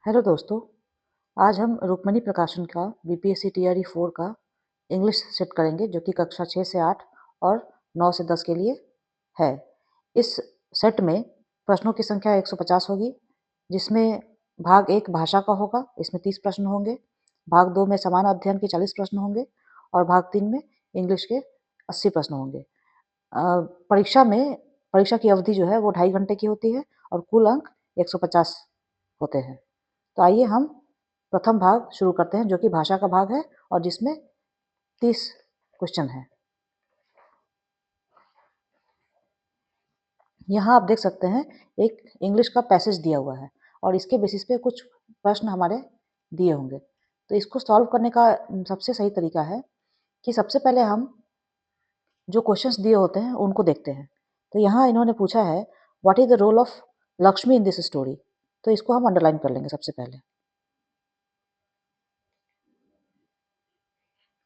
Hello दोस्तों, आज हम रुक्मणी प्रकाशन का बीपीएससी टीआरई 4 का इंग्लिश सेट करेंगे जो कि कक्षा 6 से 8 और 9 से 10 के लिए है। इस सेट में प्रश्नों की संख्या 150 होगी, जिसमें भाग 1 भाषा का होगा, इसमें 30 प्रश्न होंगे। भाग 2 में समान अध्ययन के 40 प्रश्न होंगे और भाग 3 में इंग्लिश के 80 प्रश्न होंगे। परीक्षा की अवधि जो है वो 2.5 घंटे की होती है और कुल अंक 150 होते हैं। तो आइए हम प्रथम भाग शुरू करते हैं जो कि भाषा का भाग है और जिसमें 30 क्वेश्चन है। यहाँ आप देख सकते हैं एक इंग्लिश का पैसेज दिया हुआ है और इसके बेसिस पे कुछ प्रश्न हमारे दिए होंगे। तो इसको सॉल्व करने का सबसे सही तरीका है कि सबसे पहले हम जो क्वेश्चंस दिए होते हैं उनको देखते हैं। तो यहाँ इन्होंने पूछा है what is the role of Lakshmi in this story. तो इसको हम अंडरलाइन कर लेंगे सबसे पहले,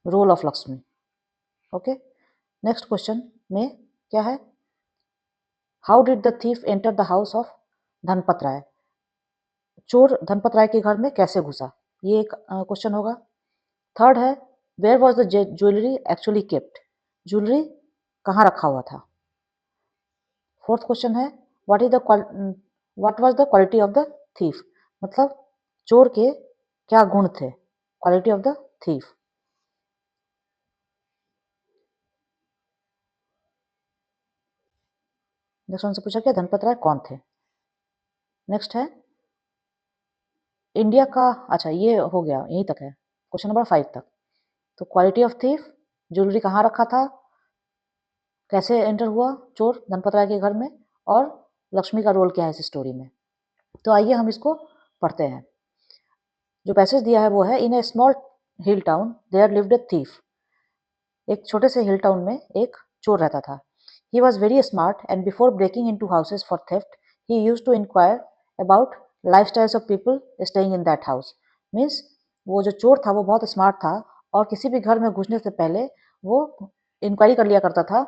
role of Lakshmi. Okay, next question में क्या है, how did the thief enter the house of Dhanpat Rai. चोर धनपत राय के घर में कैसे घुसा, ये एक क्वेश्चन होगा। थर्ड है, where was the jewellery actually kept. Jewellery कहाँ रखा हुआ था। फोर्थ क्वेश्चन है, what was the quality of the thief. मतलब चोर के क्या गुण थे, quality of the thief. Next उनसे पूछा कि धनपत राय कौन थे। नेक्स्ट है इंडिया का, अच्छा ये हो गया, यहीं तक है क्वेश्चन नंबर 5 तक। तो क्वालिटी ऑफ थीफ, ज्वेलरी कहाँ रखा था, कैसे एंटर हुआ चोर धनपत राय के घर में, और लक्ष्मी का रोल क्या है इस स्टोरी में। तो आइए हम इसको पढ़ते हैं। जो पैसेज दिया है वो है, in a small hill town there lived a thief. एक छोटे से हिल टाउन में एक चोर रहता था। He was very smart and before breaking in to houses for theft he use to enquire about life styles of people staying in that house. Means वो जो चोर था वो बहुत स्मार्ट था और किसी भी घर में घुसने से पहले वो इंक्वायरी कर लिया करता था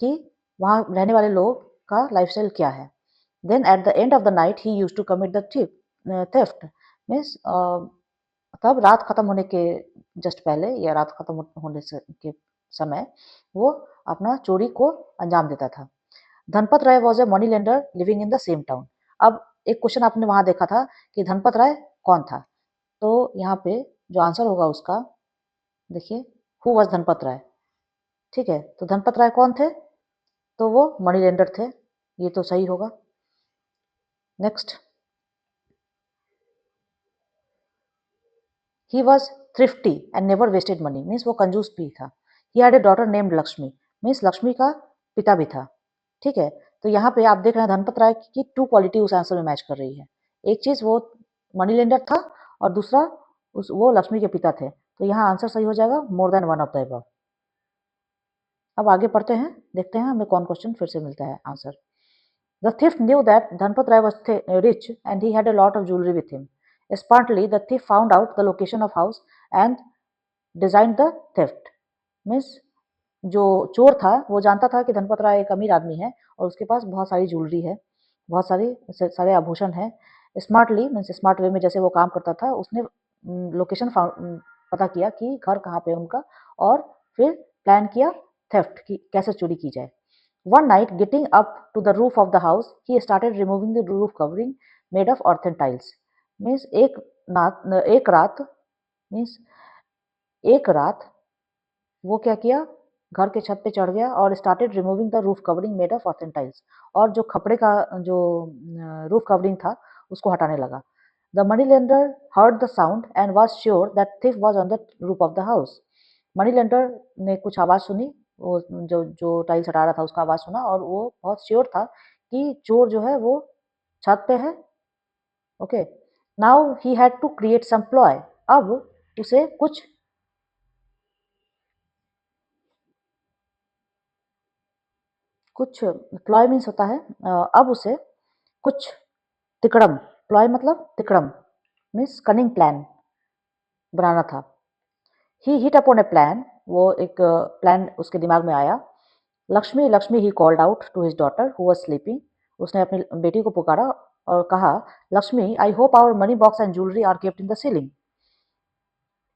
कि वहाँ रहने वाले लोग का लाइफस्टाइल क्या है। Then at the end of the night he use to commit the theft. Means तब रात खत्म होने के जस्ट पहले या रात खत्म होने से के समय वो अपना चोरी को अंजाम देता था। Dhanpat Rai was a money lender living in the same town. अब एक क्वेश्चन आपने वहां देखा था कि धनपत राय कौन था, तो यहाँ पे जो आंसर होगा उसका देखिए, हु वॉज धनपत राय। ठीक है, तो धनपत राय कौन थे, तो वो मनी लेंडर थे, ये तो सही होगा। Next, he was thrifty and never wasted money. Means वो कंजूस भी था। He had a daughter named Lakshmi. Means Lakshmi का पिता भी था। ठीक है, तो यहाँ पे आप देख रहे हैं धनपत राय की 2 क्वालिटी उस आंसर में मैच कर रही है। एक चीज वो मनी लेंडर था और दूसरा वो लक्ष्मी के पिता थे। तो यहाँ आंसर सही हो जाएगा, more than one of the above. अब आगे पढ़ते हैं, देखते हैं हमें कौन क्वेश्चन फिर से मिलता है answer. The thief knew that Dhanpat Rai was rich and he had a lot of jewelry with him. Smartly, the thief found out the location of house and designed the theft. Means जो चोर था वो जानता था कि धनपत राय एक अमीर आदमी है और उसके पास बहुत सारी ज्वेलरी है, बहुत सारे आभूषण है। स्मार्टली मीन्स स्मार्ट वे में जैसे वो काम करता था, उसने लोकेशन पता किया कि घर कहाँ पे है उनका, और फिर प्लान किया थेफ्ट की कैसे चोरी की जाए। One night, getting up to the roof of the house, he started removing the roof covering made of earthen tiles. Means एक रात वो क्या किया, घर के छत पे चढ़ गया और started removing the roof covering made of earthen tiles। और जो खपड़े का जो रूफ कवरिंग था उसको हटाने लगा। The money lender heard the sound and was sure that thief was on the roof of the house. Money lender ने कुछ आवाज़ सुनी, वो जो जो टाइल्स हटा रहा था उसका आवाज़ सुना और वो बहुत श्योर था कि चोर जो है वो छत पे है। Okay, now he had to create some ploy. अब उसे कुछ प्लॉय मीन्स होता है, अब उसे कुछ तिकड़म, प्लॉय मतलब तिकड़म मीन्स कनिंग प्लान बनाना था। He hit upon a plan, वो एक प्लान उसके दिमाग में आया। Lakshmi Lakshmi he called out to his daughter who was sleeping. उसने अपनी बेटी को पुकारा और कहा, Lakshmi, I hope our money box and jewellery are kept in the ceiling.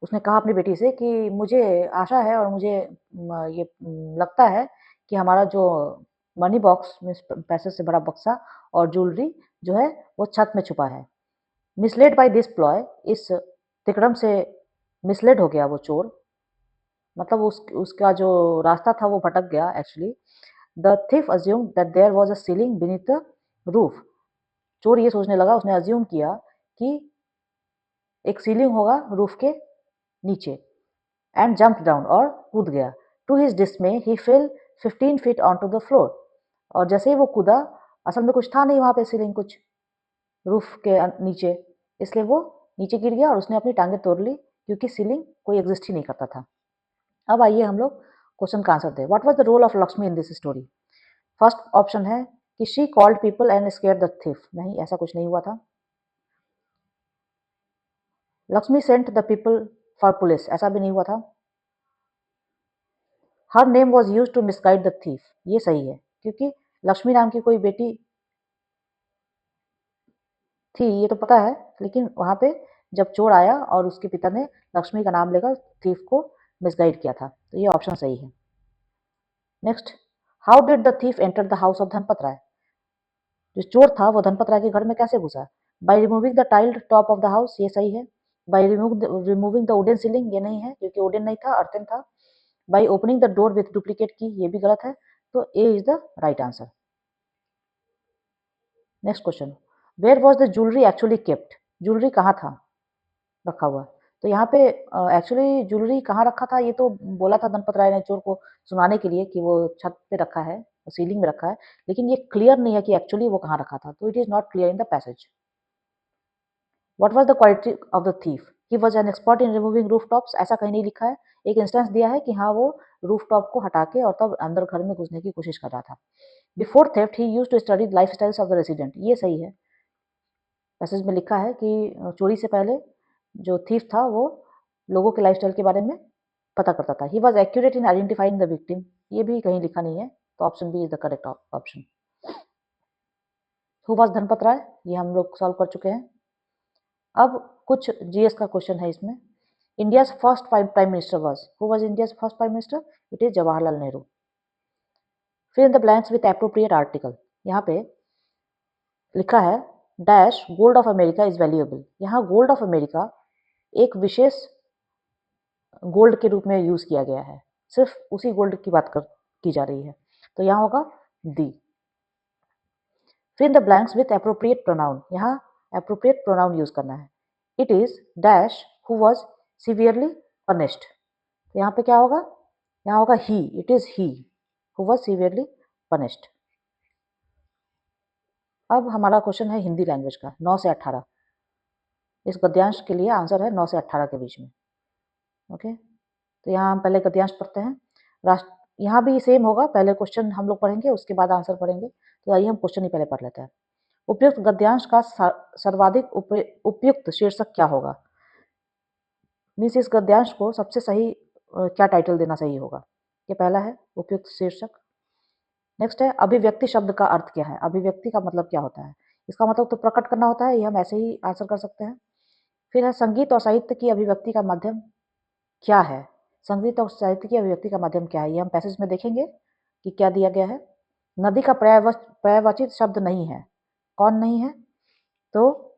उसने कहा अपनी बेटी से कि मुझे आशा है और मुझे ये लगता है कि हमारा जो मनी बॉक्स मीन्स पैसे से भरा बक्सा और ज्वेलरी जो है वो छत में छुपा है। मिसलेड बाय दिस प्लॉय, इस तिकड़म से मिसलेड हो गया वो चोर, मतलब उसका जो रास्ता था वो भटक गया actually. The thief assume that there was a ceiling beneath the roof. चोर ये सोचने लगा, उसने अज्यूम किया कि एक सीलिंग होगा रूफ के नीचे, एंड जंप डाउन, और कूद गया। To his dismay he fell 15 feet on to the floor. और जैसे ही वो कूदा, असल में कुछ था नहीं वहां पे सीलिंग, कुछ रूफ के नीचे, इसलिए वो नीचे गिर गया और उसने अपनी टांगे तोड़ ली, क्योंकि सीलिंग कोई एग्जिस्ट ही नहीं करता था। अब आइए हम लोग क्वेश्चन का आंसर दें। What was the role of Lakshmi in this story? First option है कि she called people and scared the thief. नहीं, ऐसा कुछ नहीं हुआ था। Lakshmi sent the people for police, ऐसा भी नहीं हुआ था। Her name was use to misguide the thief, ये सही है, क्योंकि लक्ष्मी नाम की कोई बेटी थी ये तो पता है, लेकिन वहां पे जब चोर आया और उसके पिता ने लक्ष्मी का नाम लेकर थीफ को मिसगाइड किया था, तो ये ऑप्शन सही है। Next, how did the thief enter the house of Dhanpat Rai? जो चोर था वो धनपत राय के घर में कैसे घुसा? By removing the tiled top of the house, ये सही है। By removing the wooden ceiling, ये नहीं है, क्योंकि वुडन नहीं था, अर्थन था। By opening the door with duplicate key, ये भी गलत है, तो A is the right answer. Next question, where was the jewellery actually kept? Jewellery कहाँ था रखा हुआ? तो यहाँ पे एक्चुअली ज्वेलरी कहाँ रखा था ये तो बोला था धनपत राय ने चोर को सुनाने के लिए कि वो छत पे रखा है, सीलिंग में रखा है, लेकिन ये क्लियर नहीं है कि एक्चुअली वो कहाँ रखा था, तो it is not clear in the passage. What was the quality of the thief? He was an expert in removing roof tops, ऐसा कहीं नहीं लिखा है। एक इंस्टेंस दिया है कि हाँ वो रूफ टॉप को हटा के और तब अंदर घर में घुसने की कोशिश कर रहा था। बिफोर थेफ्ट ही used to study life styles of the resident, ये सही है। पैसेज में लिखा है कि चोरी से पहले जो थीफ था वो लोगों के लाइफस्टाइल के बारे में पता करता था। He was accurate in identifying the victim, ये भी कहीं लिखा नहीं है, तो option B is the correct option. Who was Dhanpat Rai, ये हम लोग सॉल्व कर चुके हैं। अब कुछ जीएस का क्वेश्चन है इसमें। India's first prime minister was, who was India's first prime minister? It is Jawaharlal Nehru. Fill in the blanks with appropriate article, यहाँ पे लिखा है dash gold of America is valuable. यहाँ गोल्ड ऑफ अमेरिका एक विशेष गोल्ड के रूप में यूज किया गया है, सिर्फ उसी गोल्ड की बात की जा रही है, तो यहाँ होगा D. Fill in the blanks with appropriate pronoun, यहाँ एप्रोप्रिएट प्रोनाउन यूज करना है। It is dash who was severely punished, यहाँ पे क्या होगा? यहाँ होगा he, it is he who was severely punished. अब हमारा क्वेश्चन है हिंदी लैंग्वेज का, 9 से 18। इस गद्यांश के लिए आंसर है 9 से 18 के बीच में। ओके, तो यहाँ हम पहले गद्यांश पढ़ते हैं। राष्ट्र, यहाँ भी सेम होगा, पहले क्वेश्चन हम लोग पढ़ेंगे उसके बाद आंसर पढ़ेंगे, तो आइए हम क्वेश्चन ही पहले पढ़ लेते हैं। उपयुक्त गद्यांश का सर्वाधिक उपयुक्त शीर्षक क्या होगा? मीन्स इस गद्यांश को सबसे सही क्या टाइटल देना सही होगा? ये पहला है उपयुक्त शीर्षक। नेक्स्ट है अभिव्यक्ति शब्द का अर्थ क्या है? अभिव्यक्ति का मतलब क्या होता है? इसका मतलब तो प्रकट करना होता है, ये हम ऐसे ही आंसर कर सकते हैं। फिर है संगीत और साहित्य की अभिव्यक्ति का माध्यम क्या है? संगीत और साहित्य की अभिव्यक्ति का माध्यम क्या है, ये हम पैसेज में देखेंगे कि क्या दिया गया है। नदी का पर्यायवाची शब्द नहीं है, कौन नहीं है? तो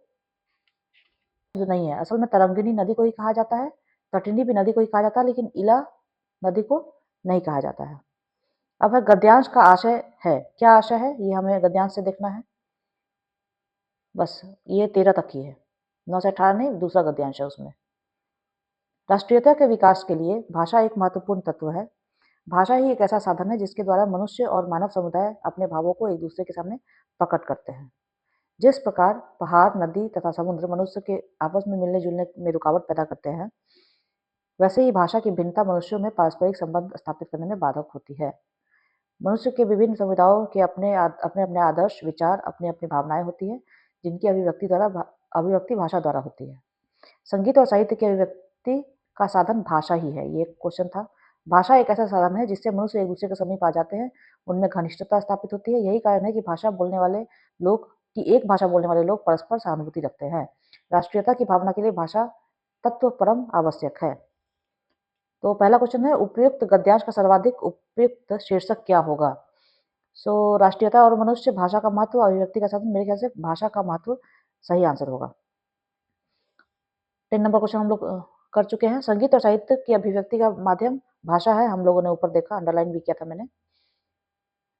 जो नहीं है, असल में तरंगिनी नदी को ही कहा जाता है, तटिनी भी नदी को ही कहा जाता है, लेकिन इला नदी को नहीं कहा जाता है। अब है गद्यांश का आशय है, क्या आशय है ये हमें गद्यांश से देखना है। बस ये 13 तक ही है, 9 से 18 नहीं, दूसरा गद्यांश है उसमें। राष्ट्रीयता के विकास के लिए भाषा एक महत्वपूर्ण तत्व है। भाषा ही एक ऐसा साधन है जिसके द्वारा मनुष्य और मानव समुदाय अपने भावों को एक दूसरे के सामने प्रकट करते हैं। जिस प्रकार पहाड़, नदी तथा समुद्र मनुष्य के आपस में मिलने जुलने में रुकावट पैदा करते हैं, वैसे ही भाषा की भिन्नता मनुष्यों में पारस्परिक संबंध स्थापित करने में बाधक होती है। मनुष्य के विभिन्न समुदायों के अपने अपने आदर्श, विचार, अपनी अपनी भावनाएं होती है, जिनकी अभिव्यक्ति भाषा द्वारा होती है। संगीत और साहित्य की अभिव्यक्ति का साधन भाषा ही है, ये क्वेश्चन था। भाषा एक ऐसा साधन है जिससे मनुष्य एक दूसरे के समीप आ जाते हैं, उनमें घनिष्ठता स्थापित होती है। यही कारण है कि भाषा बोलने वाले लोग कि एक भाषा बोलने वाले लोग परस्पर सहानुभूति रखते हैं। राष्ट्रीयता की भावना के लिए भाषा तत्व परम आवश्यक है। तो पहला क्वेश्चन है, उपयुक्त गद्यांश का सर्वाधिक उपयुक्त शीर्षक क्या होगा? राष्ट्रीयता और मनुष्य, भाषा का महत्व, अभिव्यक्ति का साधन, मेरे ख्याल से भाषा का महत्व सही आंसर होगा। 10 नंबर क्वेश्चन हम लोग कर चुके हैं। संगीत और साहित्य की अभिव्यक्ति का माध्यम भाषा है, हम लोगों ने ऊपर देखा, अंडरलाइन भी किया था मैंने।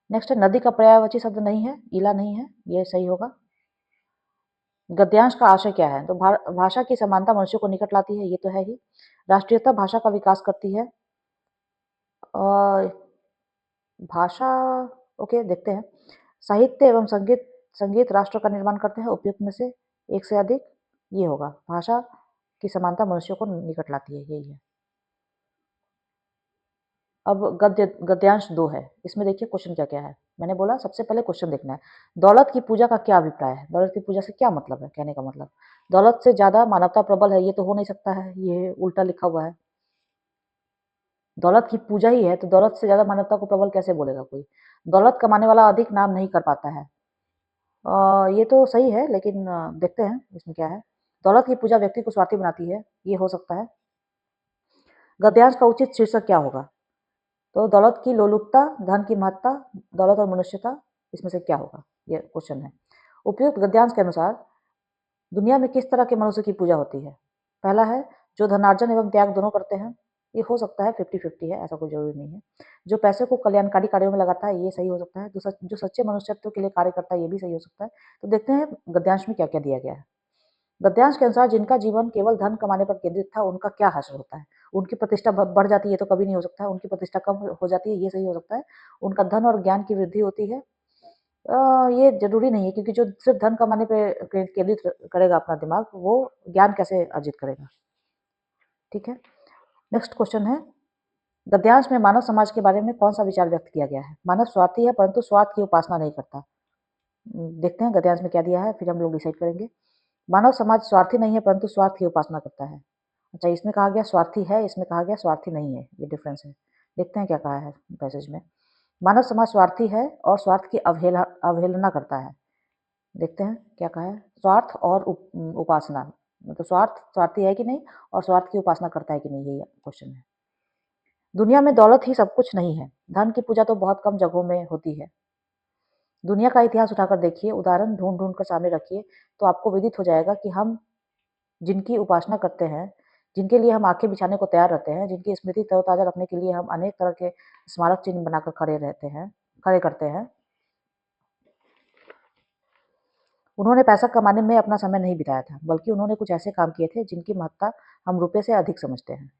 नेक्स्ट है, नदी का पर्यायवाची शब्द नहीं है, इला नहीं है, ये सही होगा। गद्यांश का आशय क्या है? तो भाषा की समानता मनुष्य को निकट लाती है, ये तो है ही। राष्ट्रीयता भाषा का विकास करती है। और भाषा, ओके, देखते हैं। साहित्य एवं संगीत राष्ट्र का निर्माण करते हैं, उपयुक्त में से एक से अधिक, ये होगा। भाषा की समानता मनुष्य को निकट लाती है, यही है। अब गद्यांश 2 है, इसमें देखिए क्वेश्चन क्या क्या है। मैंने बोला सबसे पहले क्वेश्चन देखना है। दौलत की पूजा का क्या अभिप्राय है? दौलत की पूजा से क्या मतलब है? कहने का मतलब दौलत से ज्यादा मानवता प्रबल है, ये तो हो नहीं सकता है, ये उल्टा लिखा हुआ है। दौलत की पूजा ही है तो दौलत से ज्यादा मानवता को प्रबल कैसे बोलेगा कोई? दौलत कमाने वाला अधिक नाम नहीं कर पाता है, ये तो सही है, लेकिन देखते हैं इसमें क्या है। दौलत की पूजा व्यक्ति को स्वार्थी बनाती है, ये हो सकता है। गद्यांश का उचित शीर्षक क्या होगा? तो दौलत की लोलुपता, धन की महत्ता, दौलत और मनुष्यता, इसमें से क्या होगा? ये क्वेश्चन है। उपयुक्त गद्यांश के अनुसार दुनिया में किस तरह के मनुष्य की पूजा होती है? पहला है, जो धनार्जन एवं त्याग दोनों करते हैं, ये हो सकता है 50-50 है, ऐसा कोई जरूरी नहीं है। जो पैसे को कल्याणकारी कार्यों में लगाता है, ये सही हो सकता है। जो सच्चे मनुष्यत्व के लिए कार्य करता है, ये भी सही हो सकता है। तो देखते हैं गद्यांश में क्या क्या दिया गया है। गद्यांश के अनुसार जिनका जीवन केवल धन कमाने पर केंद्रित था, उनका क्या हासिल होता है? उनकी प्रतिष्ठा बढ़ जाती है, ये तो कभी नहीं हो सकता है। उनकी प्रतिष्ठा कम हो जाती है, ये सही हो सकता है। उनका धन और ज्ञान की वृद्धि होती है, ये जरूरी नहीं है, क्योंकि जो सिर्फ धन कमाने पे केंद्रित करेगा अपना दिमाग, वो ज्ञान कैसे अर्जित करेगा? ठीक है। नेक्स्ट क्वेश्चन है, गद्यांश में मानव समाज के बारे में कौन सा विचार व्यक्त किया गया है? मानव स्वार्थी है, परंतु स्वार्थ की उपासना नहीं करता। देखते हैं गद्यांश में क्या दिया है, फिर हम लोग डिसाइड करेंगे। मानव समाज स्वार्थी नहीं है, परंतु स्वार्थ की उपासना करता है। अच्छा, इसमें कहा गया स्वार्थी है, इसमें कहा गया स्वार्थी नहीं है, ये डिफरेंस है। देखते हैं क्या कहा है पैसेज में। मानव समाज स्वार्थी है और स्वार्थ की अवहेलना करता है। देखते हैं क्या कहा है। स्वार्थ और उपासना, मतलब स्वार्थी है कि नहीं और स्वार्थ की उपासना करता है कि नहीं, यही क्वेश्चन है। दुनिया में दौलत ही सब कुछ नहीं है, धन की पूजा तो बहुत कम जगहों में होती है। दुनिया का इतिहास उठाकर देखिए, उदाहरण ढूंढ ढूंढ कर सामने रखिए, तो आपको विदित हो जाएगा कि हम जिनकी उपासना करते हैं, जिनके लिए हम आंखें बिछाने को तैयार रहते हैं, जिनकी स्मृति तरोताजा रखने के लिए हम अनेक तरह के स्मारक चिन्ह बनाकर खड़े करते हैं, उन्होंने पैसा कमाने में अपना समय नहीं बिताया था, बल्कि उन्होंने कुछ ऐसे काम किए थे जिनकी महत्ता हम रुपये से अधिक समझते हैं।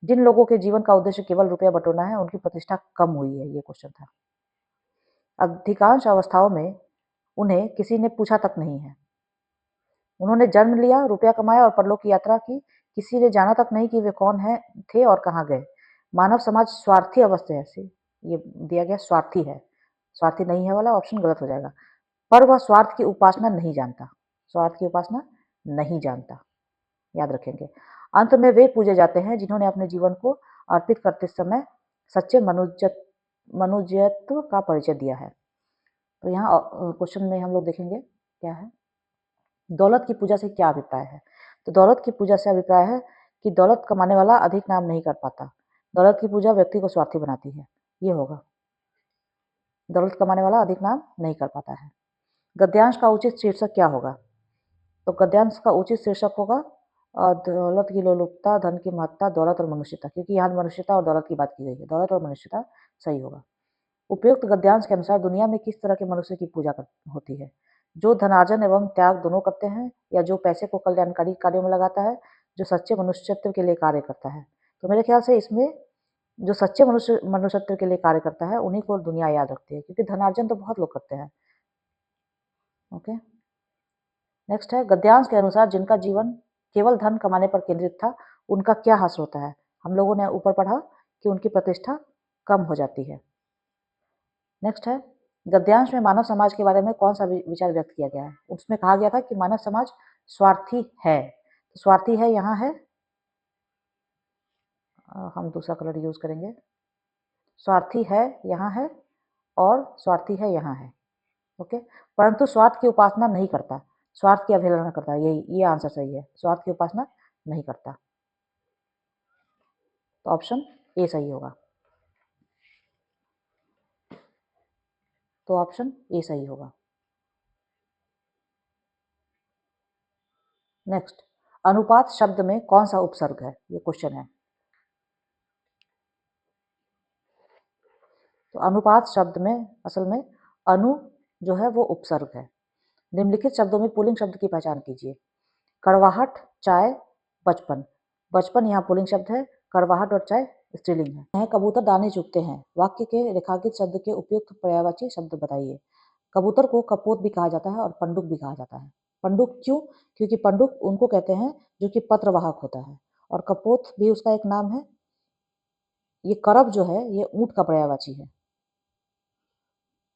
जिन लोगों के जीवन का उद्देश्य केवल रुपया बटोरना है, उनकी प्रतिष्ठा कम हुई है, ये क्वेश्चन था। अधिकांश अवस्थाओं में उन्हें किसी ने पूछा तक नहीं है। उन्होंने जन्म लिया, रुपया कमाया और परलोक की यात्रा की, किसी ने जाना तक नहीं कि वे कौन है थे और कहाँ गए। मानव समाज स्वार्थी अवस्था है, ये दिया गया स्वार्थी है, स्वार्थी नहीं है वाला ऑप्शन गलत हो जाएगा। पर वह स्वार्थ की उपासना नहीं जानता, स्वार्थ की उपासना नहीं जानता, याद रखेंगे। अंत में वे पूजे जाते हैं जिन्होंने अपने जीवन को अर्पित करते समय सच्चे मनुष्यत्व का परिचय दिया है। तो यहाँ क्वेश्चन में हम लोग देखेंगे क्या है। दौलत की पूजा से क्या अभिप्राय है? तो दौलत की पूजा से अभिप्राय है कि दौलत कमाने वाला अधिक नाम नहीं कर पाता। दौलत की पूजा व्यक्ति को स्वार्थी बनाती है, ये होगा। दौलत कमाने वाला अधिक नाम नहीं कर पाता है। गद्यांश का उचित शीर्षक क्या होगा? तो गद्यांश का उचित शीर्षक होगा दौलत की लोलुपता, धन की महत्ता, दौलत और मनुष्यता, क्योंकि यहाँ मनुष्यता और दौलत की बात की गई है। दौलत और मनुष्यता सही होगा। उपयुक्त गद्यांश के अनुसार दुनिया में किस तरह के मनुष्य की पूजा होती है? जो धनार्जन एवं त्याग दोनों करते हैं, या जो पैसे को कल्याणकारी कार्यों में लगाता है, जो सच्चे मनुष्यत्व के लिए कार्य करता है। तो मेरे ख्याल से इसमें जो सच्चे मनुष्यत्व के लिए कार्य करता है, उन्हीं को दुनिया याद रखती है, क्योंकि धनार्जन तो बहुत लोग करते हैं। ओके, नेक्स्ट है, गद्यांश के अनुसार जिनका जीवन केवल धन कमाने पर केंद्रित था, उनका क्या हासिल होता है? हम लोगों ने ऊपर पढ़ा कि उनकी प्रतिष्ठा कम हो जाती है। नेक्स्ट है, गद्यांश में मानव समाज के बारे में कौन सा विचार व्यक्त किया गया है? उसमें कहा गया था कि मानव समाज स्वार्थी है। तो स्वार्थी है यहाँ है, हम दूसरा कलर यूज करेंगे। स्वार्थी है यहाँ है और स्वार्थी है यहाँ है। ओके, परंतु स्वार्थ की उपासना नहीं करता, स्वार्थ की अवहेलना करता, ये आंसर सही है, स्वार्थ की उपासना नहीं करता। तो ऑप्शन ए सही होगा। तो ऑप्शन ए सही होगा। नेक्स्ट, अनुपात शब्द में कौन सा उपसर्ग है, ये क्वेश्चन है। तो अनुपात शब्द में असल में अनु जो है वो उपसर्ग है। निम्नलिखित शब्दों में पुल्लिंग शब्द की पहचान कीजिए। कड़वाहट, चाय, बचपन। बचपन यहाँ पुल्लिंग शब्द है, कड़वाहट और चाय स्त्रीलिंग है। कबूतर दाने चुगते हैं, वाक्य के रेखांकित शब्द के उपयुक्त पर्यायवाची शब्द बताइए। कबूतर को कपोत भी कहा जाता है और पंडुक भी कहा जाता है। पंडुक क्यों? क्योंकि पंडुक उनको कहते हैं जो कि पत्रवाहक होता है, और कपोत भी उसका एक नाम है। ये करब जो है ये ऊंट का पर्यायवाची है।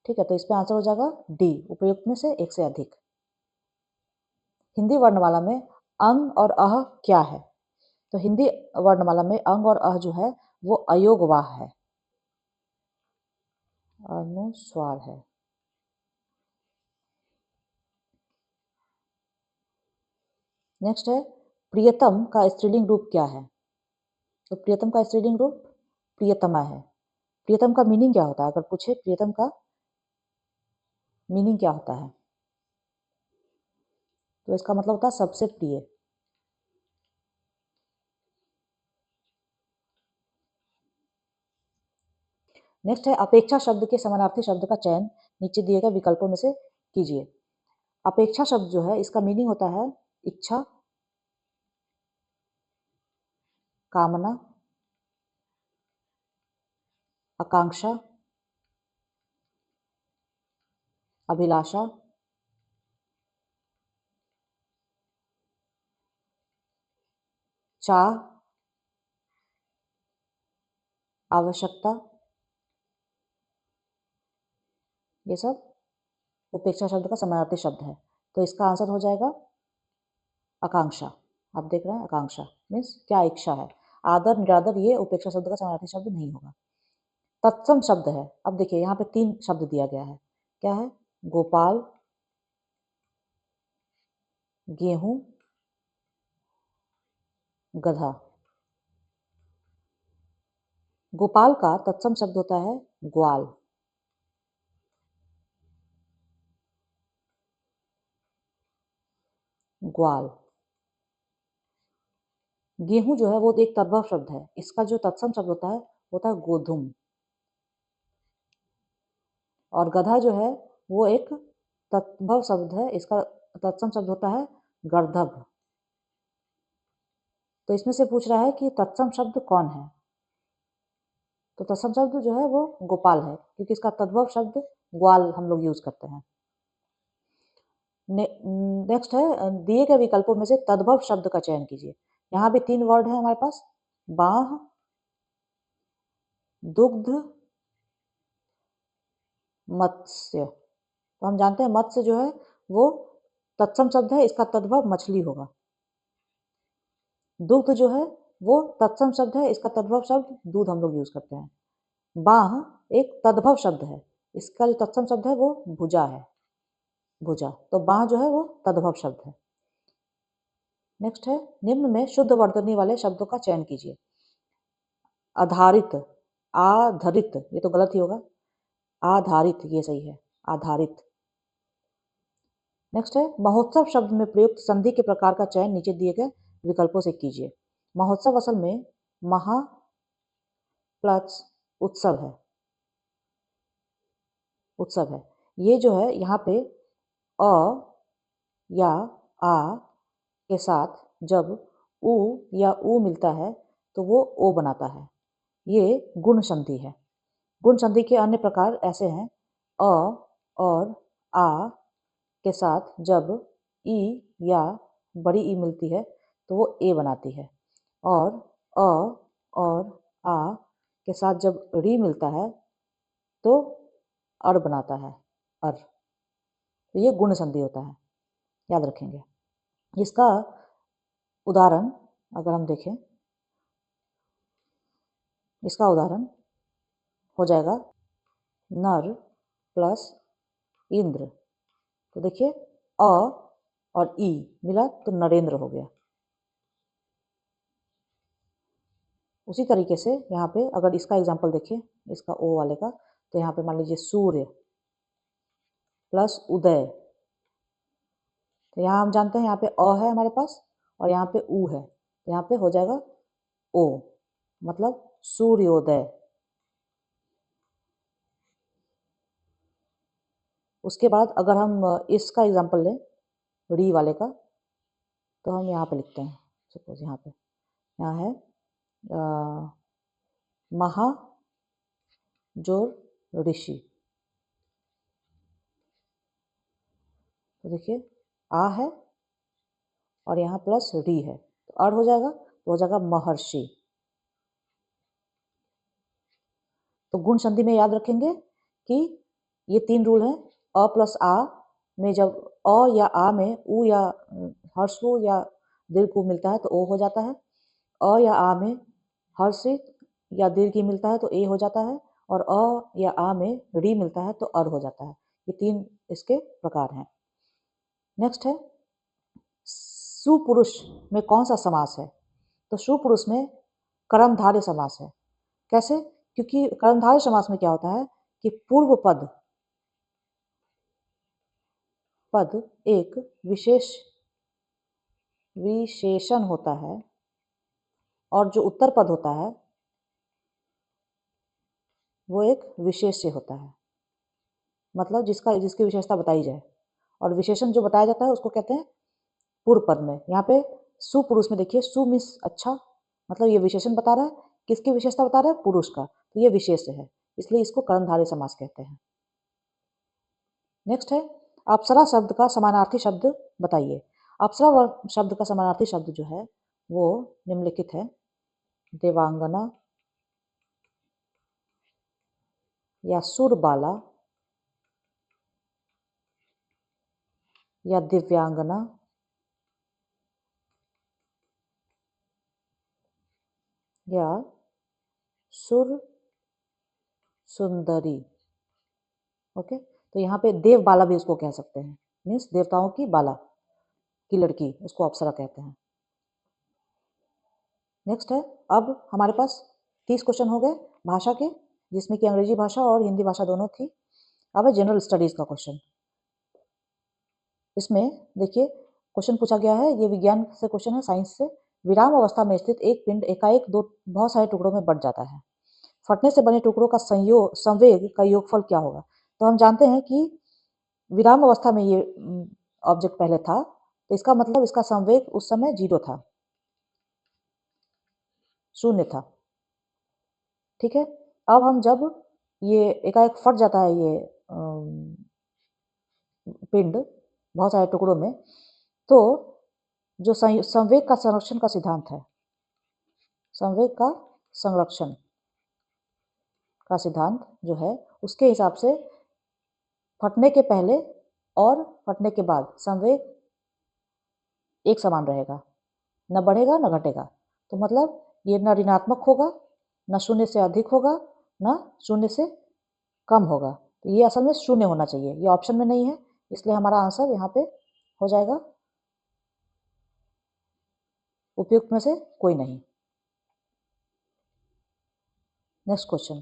ठीक है, तो इस पे आंसर हो जाएगा डी, उपयुक्त में से एक से अधिक। हिंदी वर्णमाला में अंग और अह क्या है? तो हिंदी वर्णमाला में अंग और अह जो है वो अयोगवाह है, अनुस्वार है। नेक्स्ट है, प्रियतम का स्त्रीलिंग रूप क्या है? तो प्रियतम का स्त्रीलिंग रूप प्रियतमा है। प्रियतम का मीनिंग क्या होता है? अगर पूछे प्रियतम का मीनिंग क्या होता है, तो इसका मतलब होता है सबसे प्रिय। नेक्स्ट है, अपेक्षा शब्द के समानार्थी शब्द का चयन नीचे दिए गए विकल्पों में से कीजिए। अपेक्षा शब्द जो है इसका मीनिंग होता है इच्छा, कामना, आकांक्षा, अभिलाषा, चाह, आवश्यकता, ये सब उपेक्षा शब्द का समानार्थी शब्द है। तो इसका आंसर हो जाएगा आकांक्षा। आप देख रहे हैं आकांक्षा मीन्स क्या इच्छा है। आदर, निरादर ये उपेक्षा शब्द का समानार्थी शब्द नहीं होगा। तत्सम शब्द है। अब देखिए यहाँ पे 3 शब्द दिया गया है। क्या है? गोपाल, गेहूं, गधा। गोपाल का तत्सम शब्द होता है ग्वाल। ग्वाल। गेहूं जो है वो एक तद्भव शब्द है, इसका जो तत्सम शब्द होता है गोधुम। और गधा जो है वो एक तद्भव शब्द है, इसका तत्सम शब्द होता है गर्दभ। तो इसमें से पूछ रहा है कि तत्सम शब्द कौन है? तो तत्सम शब्द जो है वो गोपाल है, क्योंकि इसका तद्भव शब्द ग्वाल हम लोग यूज करते हैं। नेक्स्ट है, दिए गए विकल्पों में से तद्भव शब्द का चयन कीजिए। यहाँ भी 3 वर्ड है हमारे पास, बाह, दुग्ध, मत्स्य। तो हम जानते हैं मत्स्य जो है वो तत्सम शब्द है, इसका तद्भव मछली होगा। दुग्ध जो है वो तत्सम शब्द है, इसका तद्भव शब्द दूध हम लोग यूज करते हैं। बाह एक तद्भव शब्द है, इसका जो तत्सम शब्द है वो भुजा है, भुजा। तो बाह जो है वो तद्भव शब्द है। नेक्स्ट है, निम्न में शुद्ध वर्तनी वाले शब्दों का चयन कीजिए। आधारित, आधारित ये तो गलत ही होगा, आधारित ये सही है, आधारित। नेक्स्ट है, महोत्सव शब्द में प्रयुक्त संधि के प्रकार का चयन नीचे दिए गए विकल्पों से कीजिए। महोत्सव असल में महा प्लस उत्सव है, उत्सव है। ये जो है यहाँ पे अ या आ के साथ जब उ या ऊ मिलता है तो वो ओ बनाता है, ये गुण संधि है। गुण संधि के अन्य प्रकार ऐसे हैं, अ और आ के साथ जब ई या बड़ी ई मिलती है तो वो ए बनाती है, और अ और आ के साथ जब री मिलता है तो अर बनाता है, अर। तो ये गुण संधि होता है, याद रखेंगे। इसका उदाहरण अगर हम देखें, इसका उदाहरण हो जाएगा नर प्लस इंद्र। तो देखिए अ और ई मिला तो नरेंद्र हो गया। उसी तरीके से यहाँ पे अगर इसका एग्जाम्पल देखें, इसका ओ वाले का, तो यहाँ पे मान लीजिए सूर्य प्लस उदय। तो यहाँ हम जानते हैं यहाँ पे अ है हमारे पास और यहाँ पे उ है, तो यहाँ पे हो जाएगा ओ, मतलब सूर्योदय। उसके बाद अगर हम इसका एग्जाम्पल लें री वाले का, तो हम यहाँ पे लिखते हैं, सपोज यहाँ है महा जोर ऋषि। तो देखिए आ है और यहाँ प्लस री है, तो अर हो जाएगा, तो हो जाएगा महर्षि। तो गुण संधि में याद रखेंगे कि ये 3 रूल हैं। अ प्लस आ में जब अ या आ में उ या हर्षु या दीर्घ उ मिलता है तो ओ हो जाता है। अ या आ में हर्षित या दीर्घ ई मिलता है तो ए हो जाता है, और अ या आ में री मिलता है तो अर हो जाता है। ये 3 इसके प्रकार हैं। नेक्स्ट है सुपुरुष में कौन सा समास है? तो सुपुरुष में कर्मधारय समास है। कैसे? क्योंकि कर्मधारय समास में क्या होता है कि पूर्व पद एक विशेषण होता है और जो उत्तर पद होता है वो एक विशेष्य होता है, मतलब जिसकी विशेषता बताई जाए, और विशेषण जो बताया जाता है उसको कहते हैं पूर्व पद में। यहाँ पे सुपुरुष में देखिए सु मीन्स अच्छा, मतलब ये विशेषण बता रहा है, किसकी विशेषता बता रहा है? पुरुष का, तो ये विशेष्य है, इसलिए इसको कर्मधारय समास कहते हैं। नेक्स्ट है अप्सरा शब्द का समानार्थी शब्द बताइए। अप्सरा शब्द का समानार्थी शब्द जो है वो निम्नलिखित है, देवांगना या सुरबाला या दिव्यांगना या सुर सुंदरी। ओके, तो यहाँ पे देव बाला भी उसको कह सकते हैं, मीन्स देवताओं की बाला की लड़की, उसको अप्सरा कहते हैं। नेक्स्ट है, अब हमारे पास 30 क्वेश्चन हो गए भाषा के, जिसमें कि अंग्रेजी भाषा और हिंदी भाषा दोनों थी। अब है जनरल स्टडीज का क्वेश्चन। इसमें देखिए क्वेश्चन पूछा गया है, ये विज्ञान से क्वेश्चन है, साइंस से। विराम अवस्था में स्थित एक पिंड एकाएक दो बहुत सारे टुकड़ों में बंट जाता है, फटने से बने टुकड़ों का संवेग का योगफल क्या होगा? तो हम जानते हैं कि विराम अवस्था में ये ऑब्जेक्ट पहले था, तो इसका मतलब इसका संवेग उस समय 0 था, 0 था। ठीक है, अब हम जब ये एकाएक फट जाता है ये पिंड बहुत सारे टुकड़ों में, तो जो संवेग का संरक्षण का सिद्धांत है, संवेग का संरक्षण का सिद्धांत जो है, उसके हिसाब से फटने के पहले और फटने के बाद संवेग एक समान रहेगा, न बढ़ेगा न घटेगा। तो मतलब ये न ऋणात्मक होगा, न 0 से अधिक होगा, न 0 से कम होगा। तो ये असल में 0 होना चाहिए, ये ऑप्शन में नहीं है, इसलिए हमारा आंसर यहाँ पे हो जाएगा उपयुक्त में से कोई नहीं। नेक्स्ट क्वेश्चन,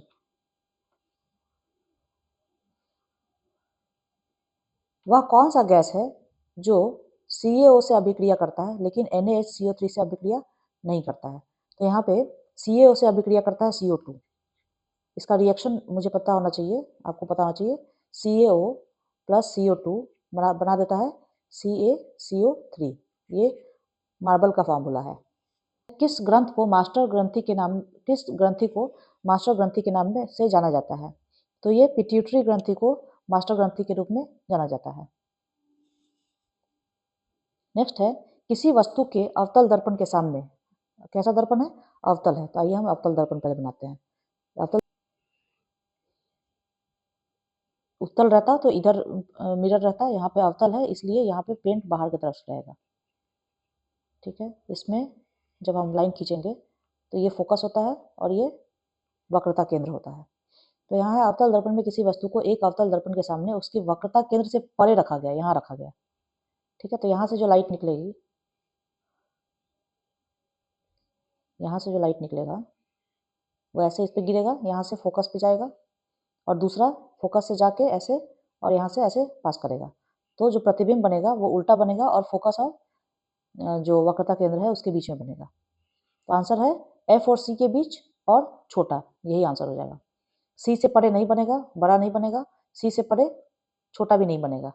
वह कौन सा गैस है जो CaO से अभिक्रिया करता है लेकिन NaHCO3 से अभिक्रिया नहीं करता है? तो यहाँ पे CaO से अभिक्रिया करता है CO2। इसका रिएक्शन मुझे पता होना चाहिए, आपको पता होना चाहिए। CaO प्लस CO2 बना देता है CaCO3। ये मार्बल का फॉर्मूला है। किस ग्रंथ को मास्टर ग्रंथि के नाम में से जाना जाता है? तो ये पिट्यूटरी ग्रंथि को मास्टर ग्रंथि के रूप में जाना जाता है। नेक्स्ट है, किसी वस्तु के अवतल दर्पण के सामने, कैसा दर्पण है? अवतल है, तो आइए हम अवतल दर्पण पहले बनाते हैं। अवतल उत्तल रहता तो इधर मिरर रहता, यहाँ पे अवतल है इसलिए यहाँ पे पेंट बाहर की तरफ रहेगा। ठीक है, इसमें जब हम लाइन खींचेंगे तो ये फोकस होता है और ये वक्रता केंद्र होता है। तो यहाँ है अवतल दर्पण में किसी वस्तु को एक अवतल दर्पण के सामने उसकी वक्रता केंद्र से परे रखा गया, यहाँ रखा गया। ठीक है, तो यहाँ से जो लाइट निकलेगी, यहाँ से जो लाइट निकलेगा वो ऐसे इस पे गिरेगा, यहाँ से फोकस पे जाएगा और दूसरा फोकस से जाके ऐसे और यहाँ से ऐसे पास करेगा। तो जो प्रतिबिंब बनेगा वो उल्टा बनेगा और फोकस और जो वक्रता केंद्र है उसके बीच में बनेगा। तो आंसर है एफ और सी के बीच और छोटा, यही आंसर हो जाएगा। सी से परे नहीं बनेगा, बड़ा नहीं बनेगा, सी से परे छोटा भी नहीं बनेगा।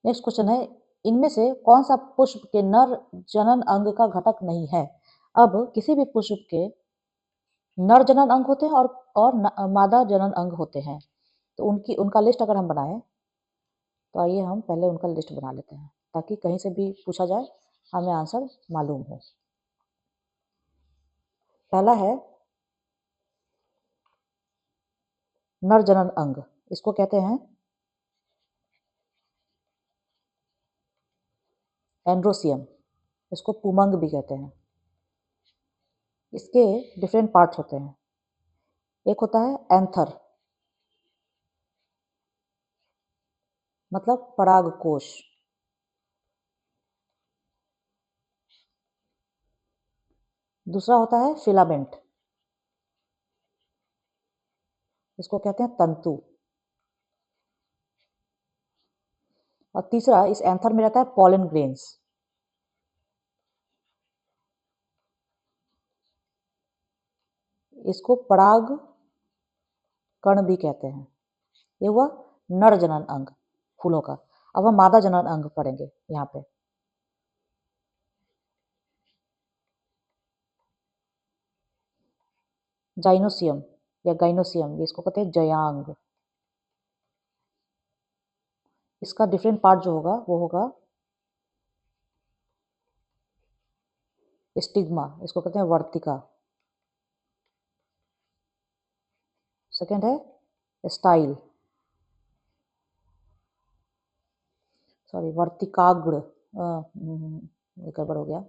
नेक्स्ट क्वेश्चन है, इनमें से कौन सा पुष्प के नर जनन अंग का घटक नहीं है? अब किसी भी पुष्प के नर जनन अंग होते हैं और मादा जनन अंग होते हैं। तो उनका लिस्ट अगर हम बनाएं तो आइए हम पहले उनका लिस्ट बना लेते हैं ताकि कहीं से भी पूछा जाए हमें आंसर मालूम हो। पहला है नर जनन अंग, इसको कहते हैं एंड्रोसियम, इसको पुमंग भी कहते हैं। इसके डिफरेंट पार्ट्स होते हैं। एक होता है एंथर, मतलब परागकोश। दूसरा होता है फिलामेंट, इसको कहते हैं तंतु। और तीसरा इस एंथर में रहता है पॉलन ग्रेन्स, इसको पराग कण भी कहते हैं। ये हुआ नर जनन अंग फूलों का। अब हम मादा जनन अंग पढ़ेंगे यहाँ पे। जाइनोसियम या गाइनोसियम, ये इसको कहते हैं जयांग। इसका डिफरेंट पार्ट जो होगा वो होगा स्टिग्मा, इसको कहते हैं वर्तिका। सेकेंड है स्टाइल, सॉरी वर्तिकाग्र, ये गड़बड़ हो गया।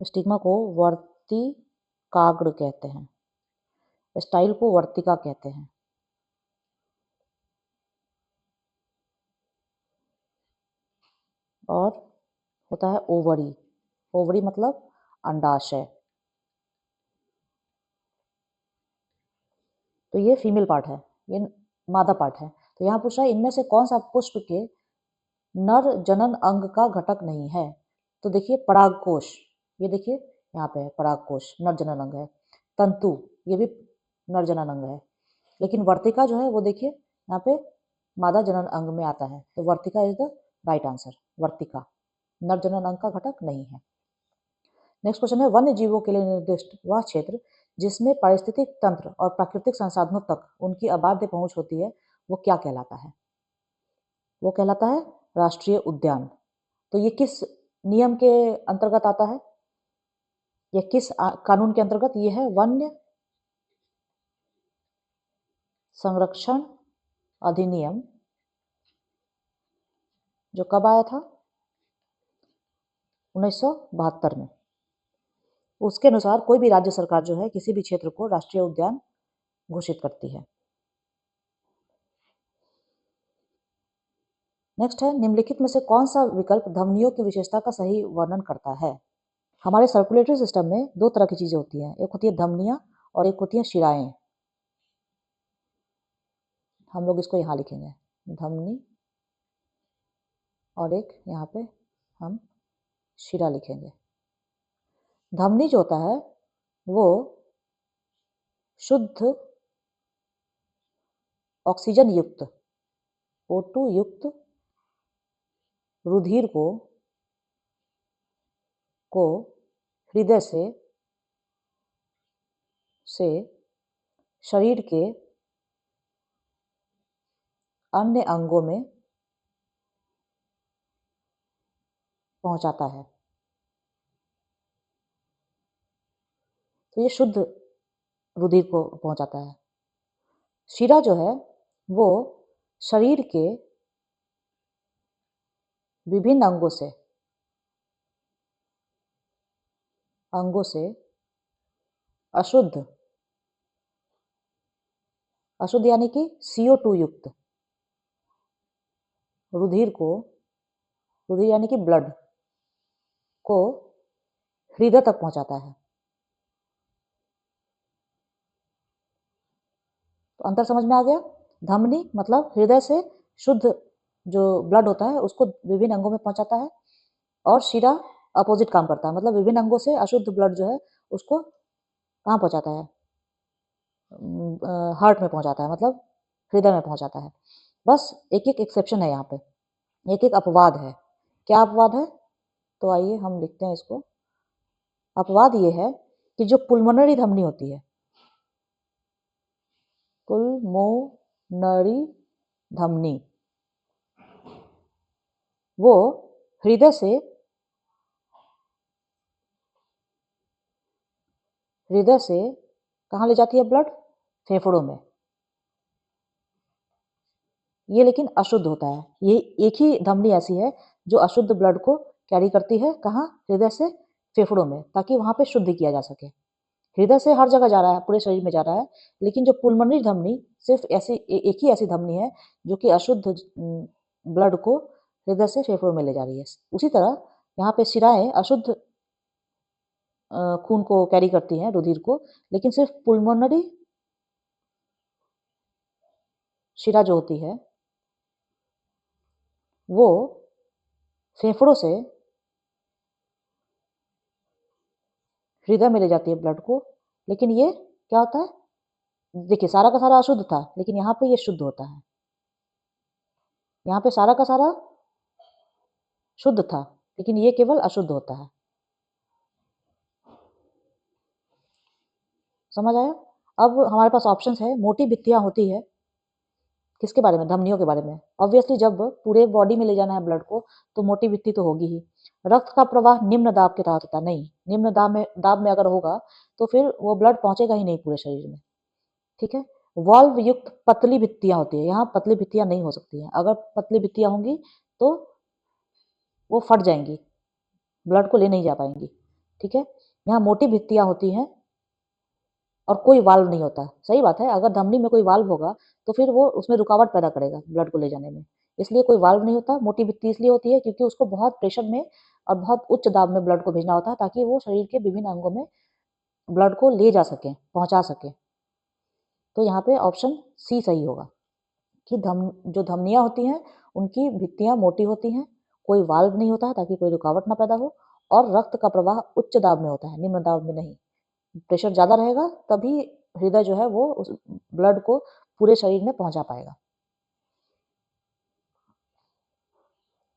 स्टिग्मा को वर्तिकाग्र कहते हैं, स्टाइल को वर्तिका कहते हैं। और होता है ओवरी, ओवरी मतलब अंडाशय। तो ये फीमेल पार्ट है, ये मादा पार्ट है। तो यहाँ पूछ रहा है इनमें से कौन सा पुष्प के नर जनन अंग का घटक नहीं है? तो देखिए परागकोश, ये देखिए यहाँ पे है परागकोश, नर जनन अंग है। तंतु, ये भी नर जनन अंग है। लेकिन वर्तिका जो है वो देखिए यहाँ पे मादा जनन अंग में आता है। तो वर्तिका इज द राइट आंसर, वर्तिका नर जनन अंग का घटक नहीं है। नेक्स्ट क्वेश्चन है, वन्य जीवों के लिए निर्दिष्ट वह क्षेत्र जिसमें पारिस्थितिक तंत्र और प्राकृतिक संसाधनों तक उनकी अबाध्य पहुंच होती है, वो क्या कहलाता है? वो कहलाता है राष्ट्रीय उद्यान। तो ये किस नियम के अंतर्गत आता है या किस कानून के अंतर्गत? ये है वन्य संरक्षण अधिनियम, जो कब आया था? 1972 में। उसके अनुसार कोई भी राज्य सरकार जो है किसी भी क्षेत्र को राष्ट्रीय उद्यान घोषित करती है। नेक्स्ट है, निम्नलिखित में से कौन सा विकल्प धमनियों की विशेषता का सही वर्णन करता है? हमारे सर्कुलेटरी सिस्टम में दो तरह की चीजें होती हैं, एक होती है धमनियां और एक होती है शिराएं। हम लोग इसको यहाँ लिखेंगे धमनी और एक यहाँ पे हम शिरा लिखेंगे। धमनी जो होता है वो शुद्ध ऑक्सीजन युक्त O2 युक्त रुधिर को हृदय से शरीर के अन्य अंगों में पहुंचाता है। तो ये शुद्ध रुधिर को पहुंचाता है। शिरा जो है वो शरीर के विभिन्न अंगों से अशुद्ध यानी कि CO2 युक्त रुधिर यानी कि ब्लड को हृदय तक पहुंचाता है। तो अंतर समझ में आ गया। धमनी मतलब हृदय से शुद्ध जो ब्लड होता है उसको विभिन्न अंगों में पहुंचाता है, और शिरा अपोजिट काम करता है, मतलब विभिन्न अंगों से अशुद्ध ब्लड जो है उसको कहाँ पहुंचाता है, हार्ट में पहुंचाता है, मतलब हृदय में पहुंचाता है। बस एक एक एक्सेप्शन है यहाँ पे, एक एक अपवाद है। क्या अपवाद है? तो आइए हम लिखते हैं इसको। अपवाद ये है कि जो पुल्मोनरी धमनी होती है, पुल्मोनरी धमनी, वो हृदय से कहाँ ले जाती है ब्लड? फेफड़ों में। ये लेकिन अशुद्ध होता है। ये एक ही धमनी ऐसी है जो अशुद्ध ब्लड को कैरी करती है, कहाँ? हृदय से फेफड़ों में, ताकि वहां पे शुद्ध किया जा सके। हृदय से हर जगह जा रहा है, पूरे शरीर में जा रहा है, लेकिन जो पुल्मोनरी धमनी सिर्फ एक ही ऐसी धमनी है जो कि अशुद्ध ब्लड को हृदय से फेफड़ों में ले जा रही है। उसी तरह यहाँ पे शिराएं अशुद्ध खून को कैरी करती हैं, रुधिर को, लेकिन सिर्फ पुल्मोनरी शिरा जो होती है वो फेफड़ों से हृदय में ले जाती है ब्लड को। लेकिन ये क्या होता है, देखिए सारा का सारा अशुद्ध था, लेकिन यहाँ पे ये शुद्ध होता है। यहाँ पे सारा का सारा शुद्ध था, लेकिन ये केवल अशुद्ध होता है। समझ आया? अब हमारे पास ऑप्शंस है। मोटी भित्तियां होती है किसके बारे में? धमनियों के बारे में। ऑब्वियसली जब पूरे बॉडी में ले जाना है ब्लड को तो मोटी भित्ती तो होगी ही। रक्त का प्रवाह निम्न दाब के तहत होता है, नहीं, निम्न दाब में अगर होगा तो फिर वो ब्लड पहुंचेगा ही नहीं पूरे शरीर में। ठीक है। वाल्व युक्त पतली भित्तियां होती है, यहाँ पतली भित्तियां नहीं हो सकती हैं। अगर पतली भित्तियां होंगी तो वो फट जाएंगी, ब्लड को ले नहीं जा पाएंगी। ठीक है। यहाँ मोटी भित्तियां होती हैं और कोई वाल्व नहीं होता। सही बात है, अगर धमनी में कोई वाल्व होगा तो फिर वो उसमें रुकावट पैदा करेगा ब्लड को ले जाने में, इसलिए कोई वाल्व नहीं होता। मोटी भित्ती इसलिए होती है क्योंकि उसको बहुत प्रेशर में और बहुत उच्च दाब में ब्लड को भेजना होता है, ताकि वो शरीर के विभिन्न अंगों में ब्लड को ले जा सके, पहुंचा सके। तो यहाँ पे ऑप्शन सी सही होगा कि जो धमनियां होती हैं उनकी भित्तियां मोटी होती हैं, कोई वाल्व नहीं होता है ताकि कोई रुकावट ना पैदा हो, और रक्त का प्रवाह उच्च दाब में होता है, निम्न दाब में नहीं। प्रेशर ज़्यादा रहेगा तभी हृदय जो है वो उस ब्लड को पूरे शरीर में पहुंचा पाएगा।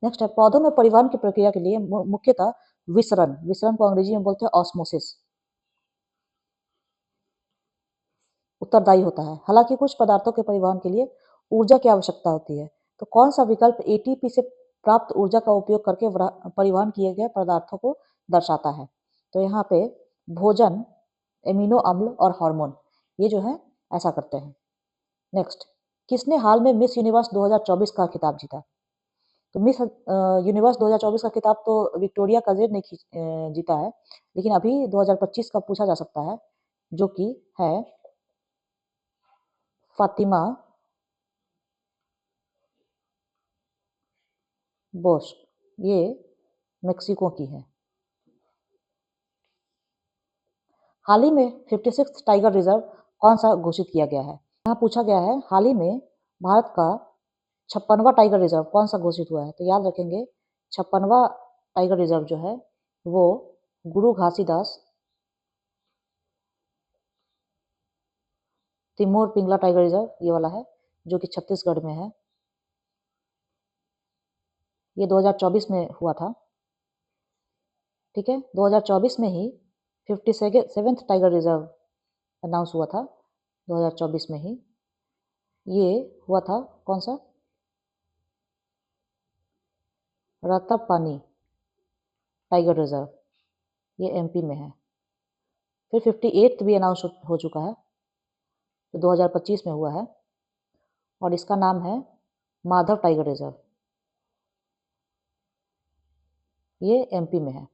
नेक्स्ट है, पौधों में परिवहन की प्रक्रिया के लिए मुख्यतः विसरण को अंग्रेजी में बोलते हैं ऑस्मोसिस, उत्तरदायी होता है। हालांकि कुछ पदार्थों के परिवहन के लिए ऊर्जा की आवश्यकता होती है। तो कौन सा विकल्प एटीपी से प्राप्त ऊर्जा का उपयोग करके परिवहन किए गए पदार्थों को दर्शाता है? तो यहाँ पे भोजन, एमिनो अम्ल और हार्मोन, ये जो है ऐसा करते हैं। नेक्स्ट, किसने हाल में मिस यूनिवर्स 2024 का खिताब जीता? तो मिस यूनिवर्स 2024 का खिताब तो विक्टोरिया कजेर ने जीता है, लेकिन अभी 2025 का पूछा जा सकता है, जो कि है फातिमा बोस। ये मेक्सिको की है। हाल ही में 56 टाइगर रिजर्व कौन सा घोषित किया गया है? यहाँ पूछा गया है हाल ही में भारत का 56वां टाइगर रिजर्व कौन सा घोषित हुआ है? तो याद रखेंगे 56वां टाइगर रिजर्व जो है वो गुरु घासीदास तिमोर पिंगला टाइगर रिजर्व, ये वाला है, जो कि छत्तीसगढ़ में है। ये 2024 में हुआ था। ठीक है, 2024 में ही 57th टाइगर रिजर्व अनाउंस हुआ था, 2024 में ही। ये हुआ था कौन सा? रातापानी टाइगर रिजर्व, ये एमपी में है। फिर 58th भी अनाउंस हो चुका है, जो 2025 में हुआ है, और इसका नाम है माधव टाइगर रिजर्व। ये एमपी में है,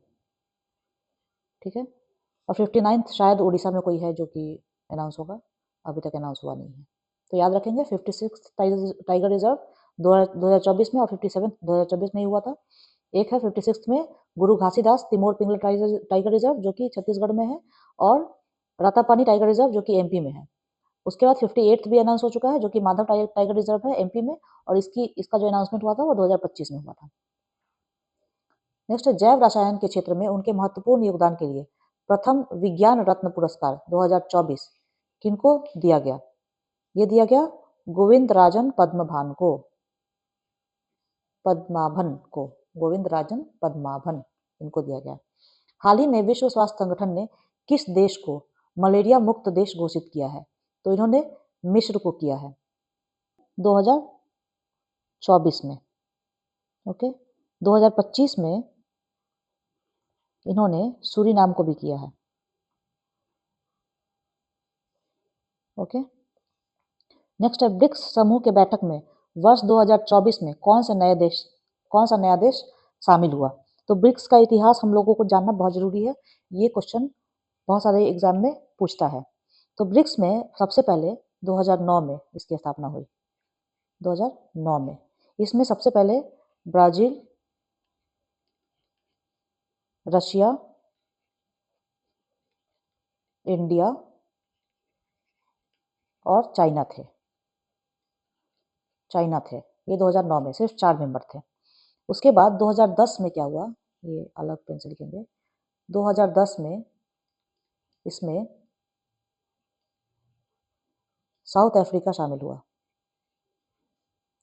ठीक है। और 59th शायद उड़ीसा में कोई है जो कि अनाउंस होगा, अभी तक अनाउंस हुआ नहीं है। तो याद रखेंगे 56 टाइगर रिजर्व 2024 में, और 57 2024 में ही हुआ था। एक है 56 में गुरु घासीदास तिमोर पिंगला टाइगर रिजर्व जो कि छत्तीसगढ़ में है, और रातापानी टाइगर रिजर्व जो कि एमपी में है। उसके बाद 58th भी अनाउंस हो चुका है, जो कि माधव टाइगर रिजर्व है एमपी में, और इसका जो अनाउंसमेंट हुआ था वो 2025 में हुआ था। नेक्स्ट है जैव रसायन के क्षेत्र में उनके महत्वपूर्ण योगदान के लिए प्रथम विज्ञान रत्न पुरस्कार 2024 किनको दिया गया? ये दिया गया गोविंद राजन पद्मभान को, गोविंद राजन पद्माभन, इनको दिया गया। हाल ही में विश्व स्वास्थ्य संगठन ने किस देश को मलेरिया मुक्त देश घोषित किया है? तो इन्होंने मिस्र को किया है 2024 में। ओके, 2025 में इन्होंने सूरीनाम को भी किया है। ओके, नेक्स्ट है ब्रिक्स समूह के बैठक में वर्ष 2024 में कौन सा नया देश शामिल हुआ? तो ब्रिक्स का इतिहास हम लोगों को जानना बहुत जरूरी है, ये क्वेश्चन बहुत सारे एग्जाम में पूछता है। तो ब्रिक्स में सबसे पहले 2009 में इसकी स्थापना हुई, 2009 में। इसमें सबसे पहले ब्राजील, रशिया, इंडिया और चाइना थे। ये 2009 में सिर्फ 4 मेंबर थे। उसके बाद 2010 में क्या हुआ, ये अलग पेन से लिखेंगे। 2010 में इसमें साउथ अफ्रीका शामिल हुआ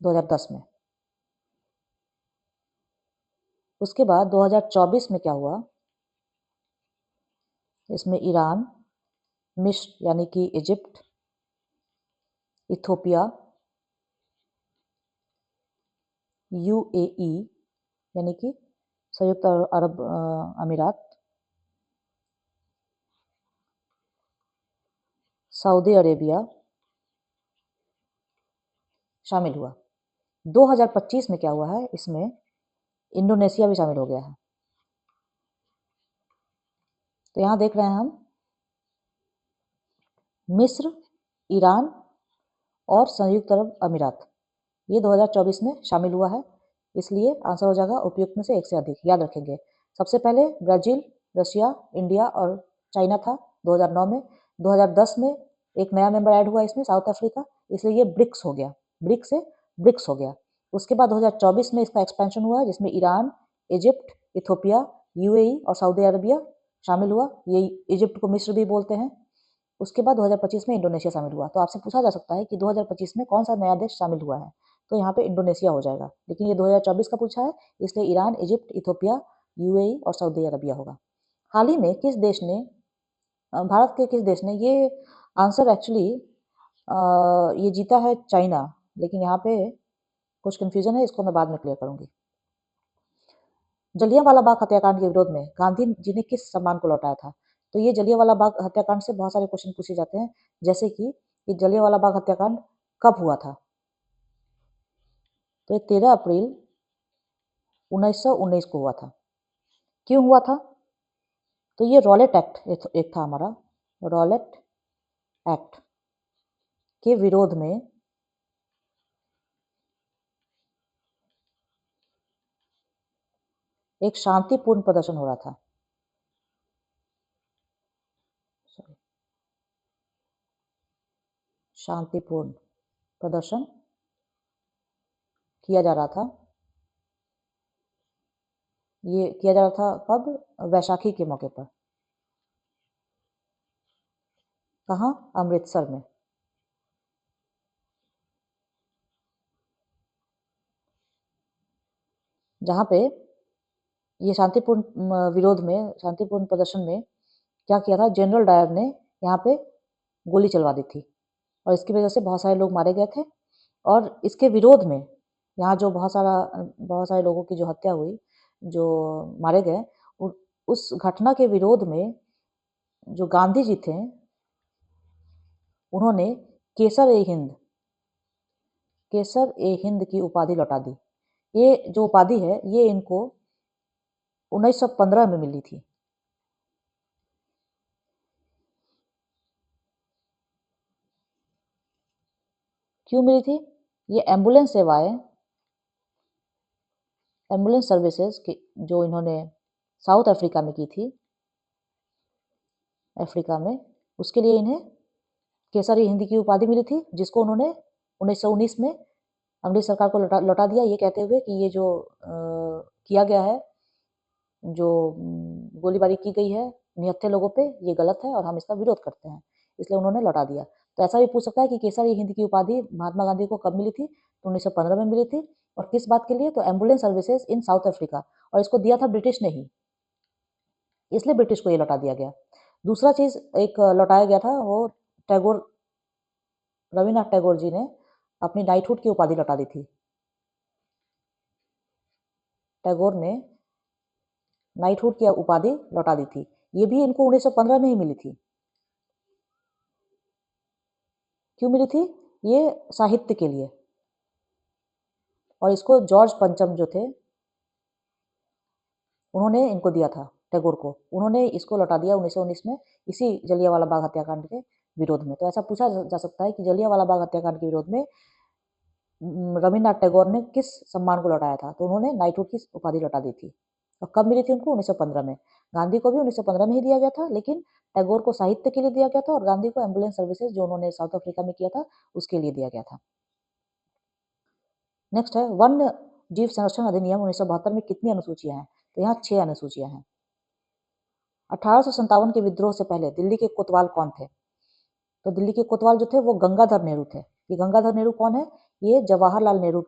2010 में। उसके बाद 2024 में क्या हुआ, इसमें ईरान, मिस्र यानी कि इजिप्ट, इथोपिया, यूएई यानी कि संयुक्त अरब अमीरात, सऊदी अरेबिया शामिल हुआ। 2025 में क्या हुआ है, इसमें इंडोनेशिया भी शामिल हो गया है। तो यहाँ देख रहे हैं हम मिस्र, ईरान और संयुक्त अरब अमीरात, ये 2024 में शामिल हुआ है, इसलिए आंसर हो जाएगा उपयुक्त में से एक से अधिक। याद रखेंगे सबसे पहले ब्राजील, रशिया, इंडिया और चाइना था 2009 में। 2010 में एक नया मेंबर ऐड हुआ इसमें, साउथ अफ्रीका, इसलिए ये ब्रिक्स हो गया, ब्रिक्स से ब्रिक्स हो गया। उसके बाद 2024 में इसका एक्सपेंशन हुआ, जिसमें ईरान, इजिप्ट, इथोपिया, यूएई और सऊदी अरबिया शामिल हुआ। ये इजिप्ट को मिस्र भी बोलते हैं। उसके बाद 2025 में इंडोनेशिया शामिल हुआ। तो आपसे पूछा जा सकता है कि 2025 में कौन सा नया देश शामिल हुआ है, तो यहाँ पे इंडोनेशिया हो जाएगा, लेकिन ये 2024 का पूछा है, इसलिए ईरान, इजिप्ट, इथोपिया, यूएई और सऊदी अरबिया होगा। हाल ही में किस देश ने भारत के किस देश ने ये आंसर एक्चुअली ये जीता है चाइना, लेकिन यहाँ पे कुछ कंफ्यूजन है, इसको मैं बाद में क्लियर करूंगी। जलियांवाला बाग हत्याकांड के विरोध में गांधी जी ने किस सम्मान को लौटाया था? तो ये जलियांवाला बाग हत्याकांड से बहुत सारे क्वेश्चन पूछे जाते हैं, जैसे कि ये जलियांवाला बाग हत्याकांड कब हुआ था? तो ये 13 अप्रैल 1919 को हुआ था। क्यों हुआ था? तो ये रॉलेट एक्ट एक था हमारा, रॉलेट एक्ट के विरोध में एक शांतिपूर्ण प्रदर्शन हो रहा था। शांतिपूर्ण प्रदर्शन किया जा रहा था। ये किया जा रहा था कब? वैशाखी के मौके पर। कहाँ? अमृतसर में। जहाँ पे ये शांतिपूर्ण विरोध में, शांतिपूर्ण प्रदर्शन में क्या किया था, जनरल डायर ने यहाँ पे गोली चलवा दी थी, और इसकी वजह से बहुत सारे लोग मारे गए थे। और इसके विरोध में यहाँ जो बहुत सारे लोगों की जो हत्या हुई, जो मारे गए, उस घटना के विरोध में जो गांधी जी थे उन्होंने केसर ए हिंद की उपाधि लौटा दी। ये जो उपाधि है ये इनको 1915 में मिली थी। क्यों मिली थी? ये एम्बुलेंस सर्विसेज की जो इन्होंने साउथ अफ्रीका में की थी, अफ्रीका में, उसके लिए इन्हें केसर ए हिंद की उपाधि मिली थी, जिसको उन्होंने 1919 में अंग्रेज सरकार को लौटा दिया, ये कहते हुए कि ये जो किया गया है, जो गोलीबारी की गई है निहत्थे लोगों पे, ये गलत है और हम इसका विरोध करते हैं, इसलिए उन्होंने लौटा दिया। तो ऐसा भी पूछ सकता है कि केसर ए हिंद की उपाधि महात्मा गांधी को कब मिली थी? तो 1915 में मिली थी। और किस बात के लिए? तो ambulance services in south Africa, और इसको दिया था ब्रिटिश ने ही, इसलिए ब्रिटिश को ये लौटा दिया गया। दूसरा चीज एक लौटाया गया था, वो टैगोर, रविन्द्रनाथ टैगोर जी ने अपनी नाइटहुड की उपाधि लौटा दी थी। टैगोर ने नाइटहुड की उपाधि लौटा दी थी, ये भी इनको 1915 में ही मिली थी। क्यों मिली थी? ये साहित्य के लिए, और इसको जॉर्ज पंचम जो थे उन्होंने इनको दिया था, टैगोर को, उन्होंने इसको लौटा दिया 1919 में, इसी जलियांवाला बाग हत्याकांड के विरोध में। तो ऐसा पूछा जा सकता है कि जलियांवाला बाग हत्याकांड के विरोध में रविन्द्रनाथ टैगोर ने किस सम्मान को लौटाया था? तो उन्होंने नाइटहुड की उपाधि लौटा दी थी। और कब मिली थी उनको? 1915 में। गांधी को भी 1915 में ही दिया गया था, लेकिन टैगोर को साहित्य के लिए दिया गया था, और गांधी को एम्बुलेंस सर्विसेज जो उन्होंने साउथ अफ्रीका में किया था उसके लिए दिया गया था। नेक्स्ट है वन्य जीव संरक्षण अधिनियम 1972 में कितनी अनुसूचियां हैं? तो यहाँ 6 अनुसूचियां हैं। 1857 के विद्रोह से पहले दिल्ली के कोतवाल कौन थे? तो दिल्ली के कोतवाल जो थे वो गंगाधर नेहरू थे। ये गंगाधर नेहरू कौन है? ये जवाहरलाल नेहरू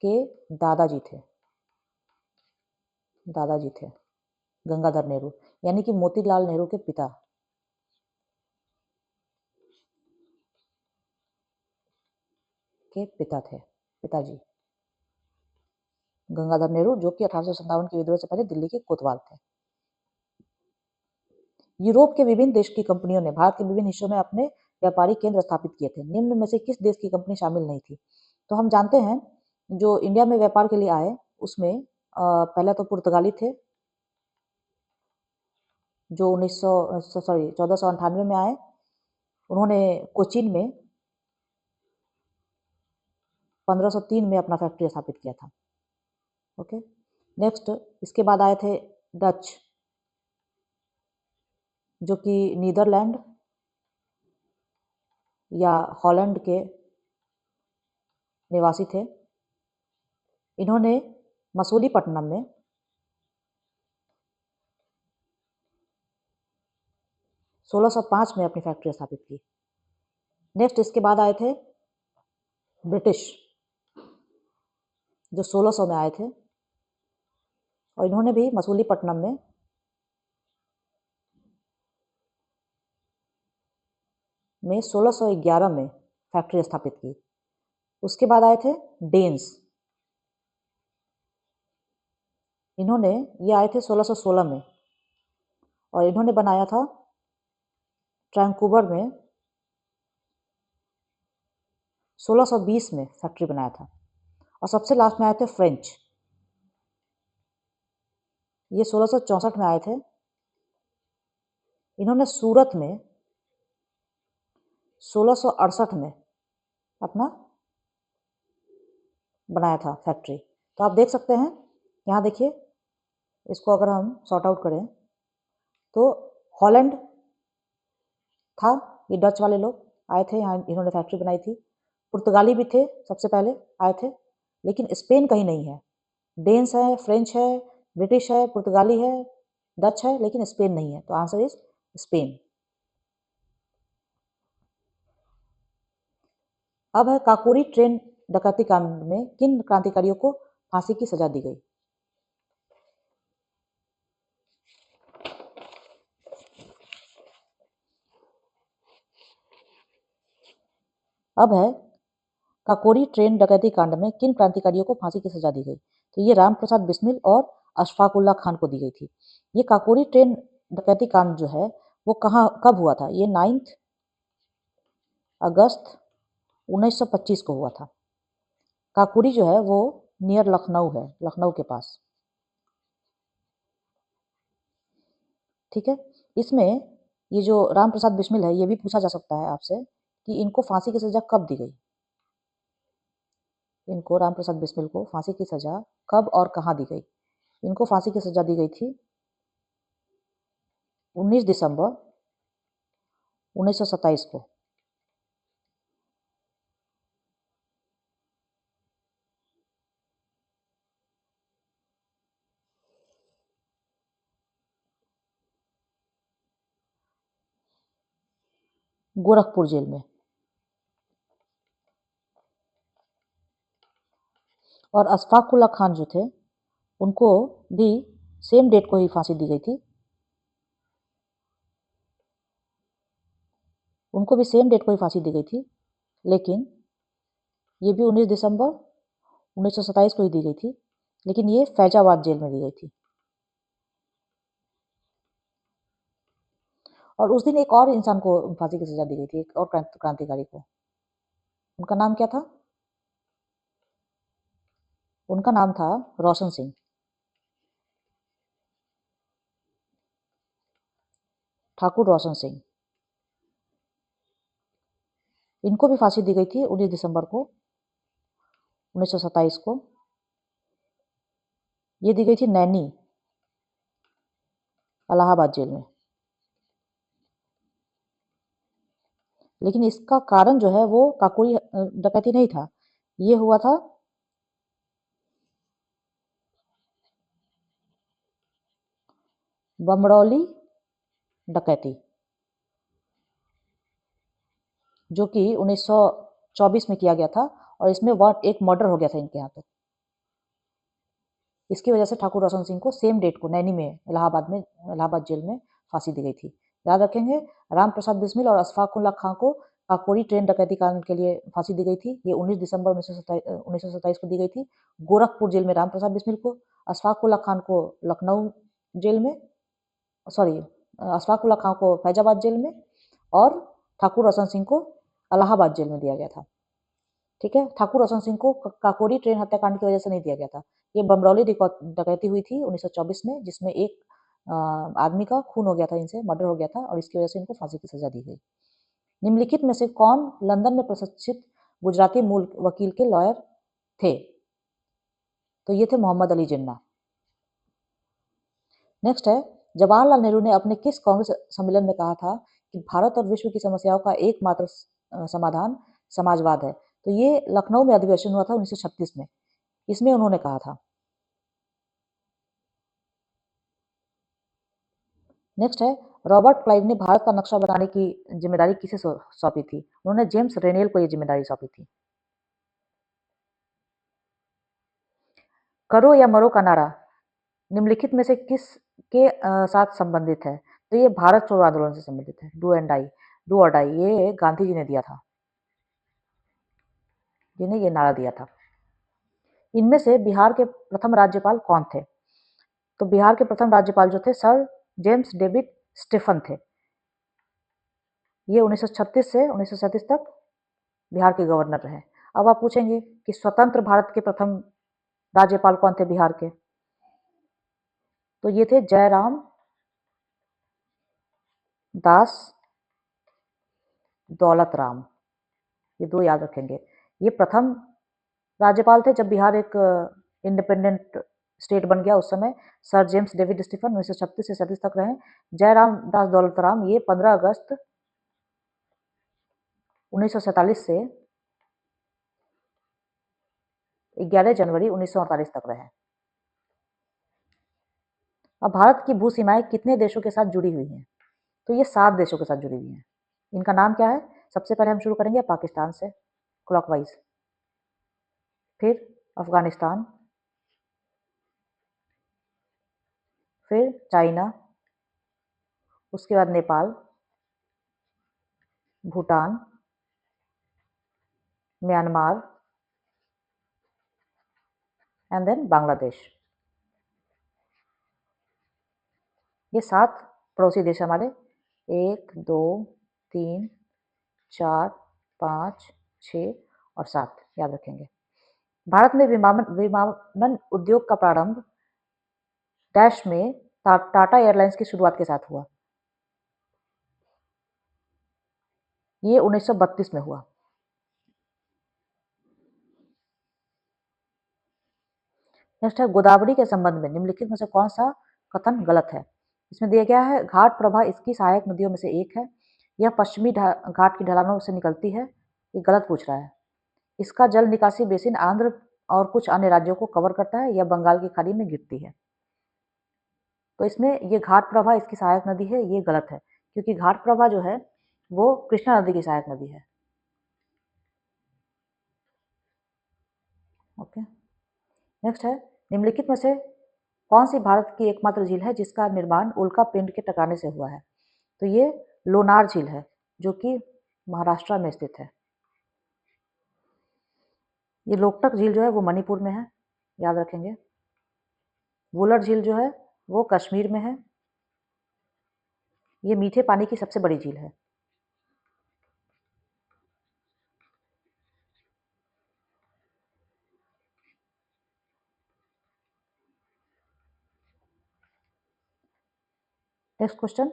के दादाजी थे। गंगाधर नेहरू, यानी कि मोतीलाल नेहरू के पिताजी गंगाधर नेहरू, जो कि 1857 के विद्रोह से पहले दिल्ली के कोतवाल थे। यूरोप के विभिन्न देश की कंपनियों ने भारत के विभिन्न हिस्सों में अपने व्यापारिक केंद्र स्थापित किए थे। निम्न में से किस देश की कंपनी शामिल नहीं थी? तो हम जानते हैं जो इंडिया में व्यापार के लिए आए उसमें पहले तो पुर्तगाली थे, जो 1498 में आए। उन्होंने कोचीन में 1503 में अपना फैक्ट्री स्थापित किया था। ओके, नेक्स्ट इसके बाद आए थे डच, जो कि नीदरलैंड या हॉलैंड के निवासी थे। इन्होंने मसूलीपट्टनम में 1605 में अपनी फैक्ट्री स्थापित की। नेक्स्ट इसके बाद आए थे ब्रिटिश, जो 1600 में आए थे, और इन्होंने भी मसूलीपट्टनम में 1611 में फैक्ट्री स्थापित की। उसके बाद आए थे डेन्स, ये आए थे 1616 में, और इन्होंने बनाया था ट्रैंकूवर में 1620 में फैक्ट्री बनाया था। और सबसे लास्ट में आए थे फ्रेंच, ये 1664 में आए थे। इन्होंने सूरत में 1668 में अपना बनाया था फैक्ट्री। तो आप देख सकते हैं, यहाँ देखिए, इसको अगर हम सॉर्ट आउट करें तो हॉलैंड था, ये डच वाले लोग आए थे यहाँ, इन्होंने फैक्ट्री बनाई थी। पुर्तगाली भी थे, सबसे पहले आए थे, लेकिन स्पेन कहीं नहीं है। डेन्स है, फ्रेंच है, ब्रिटिश है, पुर्तगाली है, डच है, लेकिन स्पेन नहीं है। तो आंसर इज स्पेन। अब है काकोरी ट्रेन डकैती कांड में किन क्रांतिकारियों को फांसी की सजा दी गई? अब है काकोरी ट्रेन डकैती कांड में किन क्रांतिकारियों को फांसी की सजा दी गई? तो ये राम प्रसाद बिस्मिल और अशफाक उल्लाह खान को दी गई थी। ये काकोरी ट्रेन डकैती कांड जो है वो कब हुआ था? ये 9 अगस्त 1925 को हुआ था। काकोरी जो है वो नियर लखनऊ है, लखनऊ के पास। ठीक है, इसमें ये जो राम प्रसाद बिस्मिल है ये भी पूछा जा सकता है आपसे कि इनको फांसी की सजा कब दी गई? इनको राम प्रसाद बिस्मिल को फांसी की सजा कब और कहाँ दी गई? इनको फांसी की सजा दी गई थी 19 दिसंबर 1927 को। गोरखपुर जेल में। और अशफाक उल्लाह खान जो थे उनको भी सेम डेट को ही फांसी दी गई थी। उनको भी सेम डेट को ही फांसी दी गई थी, लेकिन ये भी 19 दिसंबर 1927 को ही दी गई थी, लेकिन ये फैजाबाद जेल में दी गई थी। और उस दिन एक और इंसान को फांसी की सजा दी गई थी, एक और क्रांतिकारी को। उनका नाम क्या था? उनका नाम था रोशन सिंह। ठाकुर रोशन सिंह। इनको भी फांसी दी गई थी 19 दिसंबर को 1927 को। ये दी गई थी नैनी, इलाहाबाद जेल में। लेकिन इसका कारण जो है वो काकोरी डकैती नहीं था, ये हुआ था बमरौली डकैती, जो कि 1924 में किया गया था। और इसमें एक मर्डर हो गया था इनके यहाँ पे। इसकी वजह से ठाकुर रोशन सिंह को सेम डेट को नैनी में, इलाहाबाद जेल में फांसी दी गई थी। याद रखेंगे, राम प्रसाद बिस्मिल और अशफाक उल्लाह खां को काकोरी ट्रेन डकैती कांड के लिए फांसी दी गई थी। ये 19 दिसंबर 1927 को दी गई थी। गोरखपुर जेल में राम प्रसाद बिस्मिल को, अशफाक उल्लाह खान को लखनऊ जेल में, सॉरी, अशफाक उल्लाह खां को फैजाबाद जेल में, और ठाकुर रोशन सिंह को इलाहाबाद जेल में दिया गया था। ठीक है, ठाकुर रोशन सिंह को काकोरी ट्रेन हत्याकांड की वजह से नहीं दिया गया था। ये बमरौली डकैती हुई थी 1924 में, जिसमें एक आदमी का खून हो गया था, इनसे मर्डर हो गया था, और इसकी वजह से इनको फांसी की सजा दी गई। निम्नलिखित में से कौन लंदन में प्रशिक्षित गुजराती मूल वकील के लॉयर थे? तो ये थे मोहम्मद अली जिन्ना। नेक्स्ट है, जवाहरलाल नेहरू ने अपने किस कांग्रेस सम्मेलन में कहा था कि भारत और विश्व की समस्याओं का एकमात्र समाधान समाजवाद है? तो ये लखनऊ में अधिवेशन हुआ था 1936 में। इसमें उन्होंने कहा था। नेक्स्ट है, रॉबर्ट क्लाइव ने भारत का नक्शा बनाने की जिम्मेदारी किसे सौंपी थी? उन्होंने जेम्स रेनेल को ये जिम्मेदारी सौंपी थी। करो या मरो का नारा निम्नलिखित में से किस के साथ संबंधित है? तो ये भारत छोड़ो आंदोलन से संबंधित है। डू और डाई, ये गांधी जी ने दिया था, जिन्हें ये नारा दिया था। इनमें से बिहार के प्रथम राज्यपाल कौन थे? तो बिहार के प्रथम राज्यपाल जो थे सर जेम्स डेविड स्टीफन थे। ये 1936 से 1937 तक बिहार के गवर्नर रहे। अब आप पूछेंगे कि स्वतंत्र भारत के प्रथम राज्यपाल कौन थे बिहार के? तो ये थे जयराम दास दौलत राम। ये दो याद रखेंगे। ये प्रथम राज्यपाल थे जब बिहार एक इंडिपेंडेंट स्टेट बन गया। उस समय सर जेम्स डेविड स्टीफन 1936 से 37 तक रहे। जयराम दास दौलत राम ये 15 अगस्त 1947 से 11 जनवरी 1948 तक रहे। अब भारत की भू सीमाएं कितने देशों के साथ जुड़ी हुई हैं? तो ये 7 देशों के साथ जुड़ी हुई हैं। इनका नाम क्या है? सबसे पहले हम शुरू करेंगे पाकिस्तान से, क्लॉकवाइज, फिर अफगानिस्तान, फिर चाइना, उसके बाद Nepal, Bhutan, Myanmar, and then Bangladesh. ये 7 पड़ोसी देश हमारे, 1 2 3 4 5 6 और 7 याद रखेंगे। भारत में विमानन उद्योग का प्रारंभ डैश में टाटा एयरलाइंस की शुरुआत के साथ हुआ। ये 1932 में हुआ। नेक्स्ट है गोदावरी के संबंध में निम्नलिखित में से कौन सा कथन गलत है। इसमें दिया गया है घाट प्रभा इसकी सहायक नदियों में से एक है, यह पश्चिमी घाट की ढलानों से निकलती है। ये गलत पूछ रहा है। इसका जल निकासी बेसिन आंध्र और कुछ अन्य राज्यों को कवर करता है, यह बंगाल की खाड़ी में गिरती है। तो इसमें ये घाट प्रभा इसकी सहायक नदी है, ये गलत है, क्योंकि घाट प्रभा जो है वो कृष्णा नदी की सहायक नदी है। ओके, नेक्स्ट है निम्नलिखित में से कौन सी भारत की एकमात्र झील है जिसका निर्माण उल्का पिंड के टकराने से हुआ है। तो ये लोनार झील है जो कि महाराष्ट्र में स्थित है। ये लोकटक झील जो है वो मणिपुर में है, याद रखेंगे। वुलर झील जो है वो कश्मीर में है। ये मीठे पानी की सबसे बड़ी झील है। नेक्स्ट क्वेश्चन,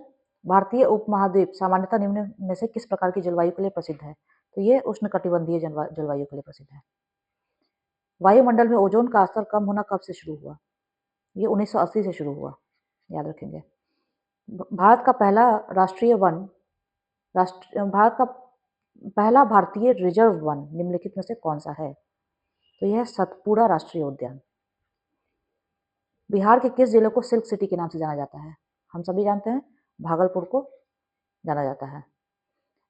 भारतीय उपमहाद्वीप सामान्यतः निम्न में से किस प्रकार की जलवायु के लिए प्रसिद्ध है। तो ये उष्णकटिबंधीय जलवायु के लिए प्रसिद्ध है। वायुमंडल में ओजोन का स्तर कम होना कब से शुरू हुआ। ये 1980 से शुरू हुआ, याद रखेंगे। भारत का पहला भारत का पहला भारतीय रिजर्व वन निम्नलिखित में से कौन सा है। तो यह सतपुड़ा राष्ट्रीय उद्यान। बिहार के किस जिले को सिल्क सिटी के नाम से जाना जाता है। हम सभी जानते हैं भागलपुर को जाना जाता है।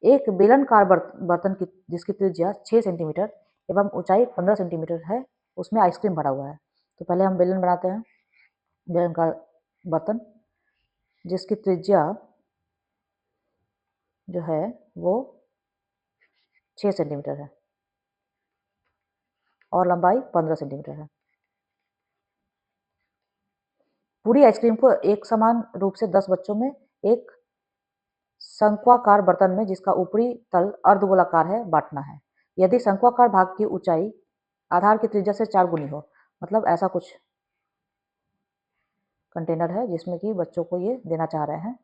एक बेलनकार बर्तन की जिसकी त्रिज्या 6 सेंटीमीटर एवं ऊंचाई 15 सेंटीमीटर है, उसमें आइसक्रीम भरा हुआ है। तो पहले हम बेलन बनाते हैं, बेलनकार बर्तन जिसकी त्रिज्या जो है वो 6 सेंटीमीटर है और लंबाई 15 सेंटीमीटर है। पूरी आइसक्रीम को एक समान रूप से 10 बच्चों में एक शंक्वाकार बर्तन में जिसका ऊपरी तल अर्धगोलाकार है बांटना है। यदि शंक्वाकार भाग की ऊंचाई आधार की त्रिज्या से 4 गुनी हो, मतलब ऐसा कुछ कंटेनर है जिसमें कि बच्चों को ये देना चाह रहे हैं।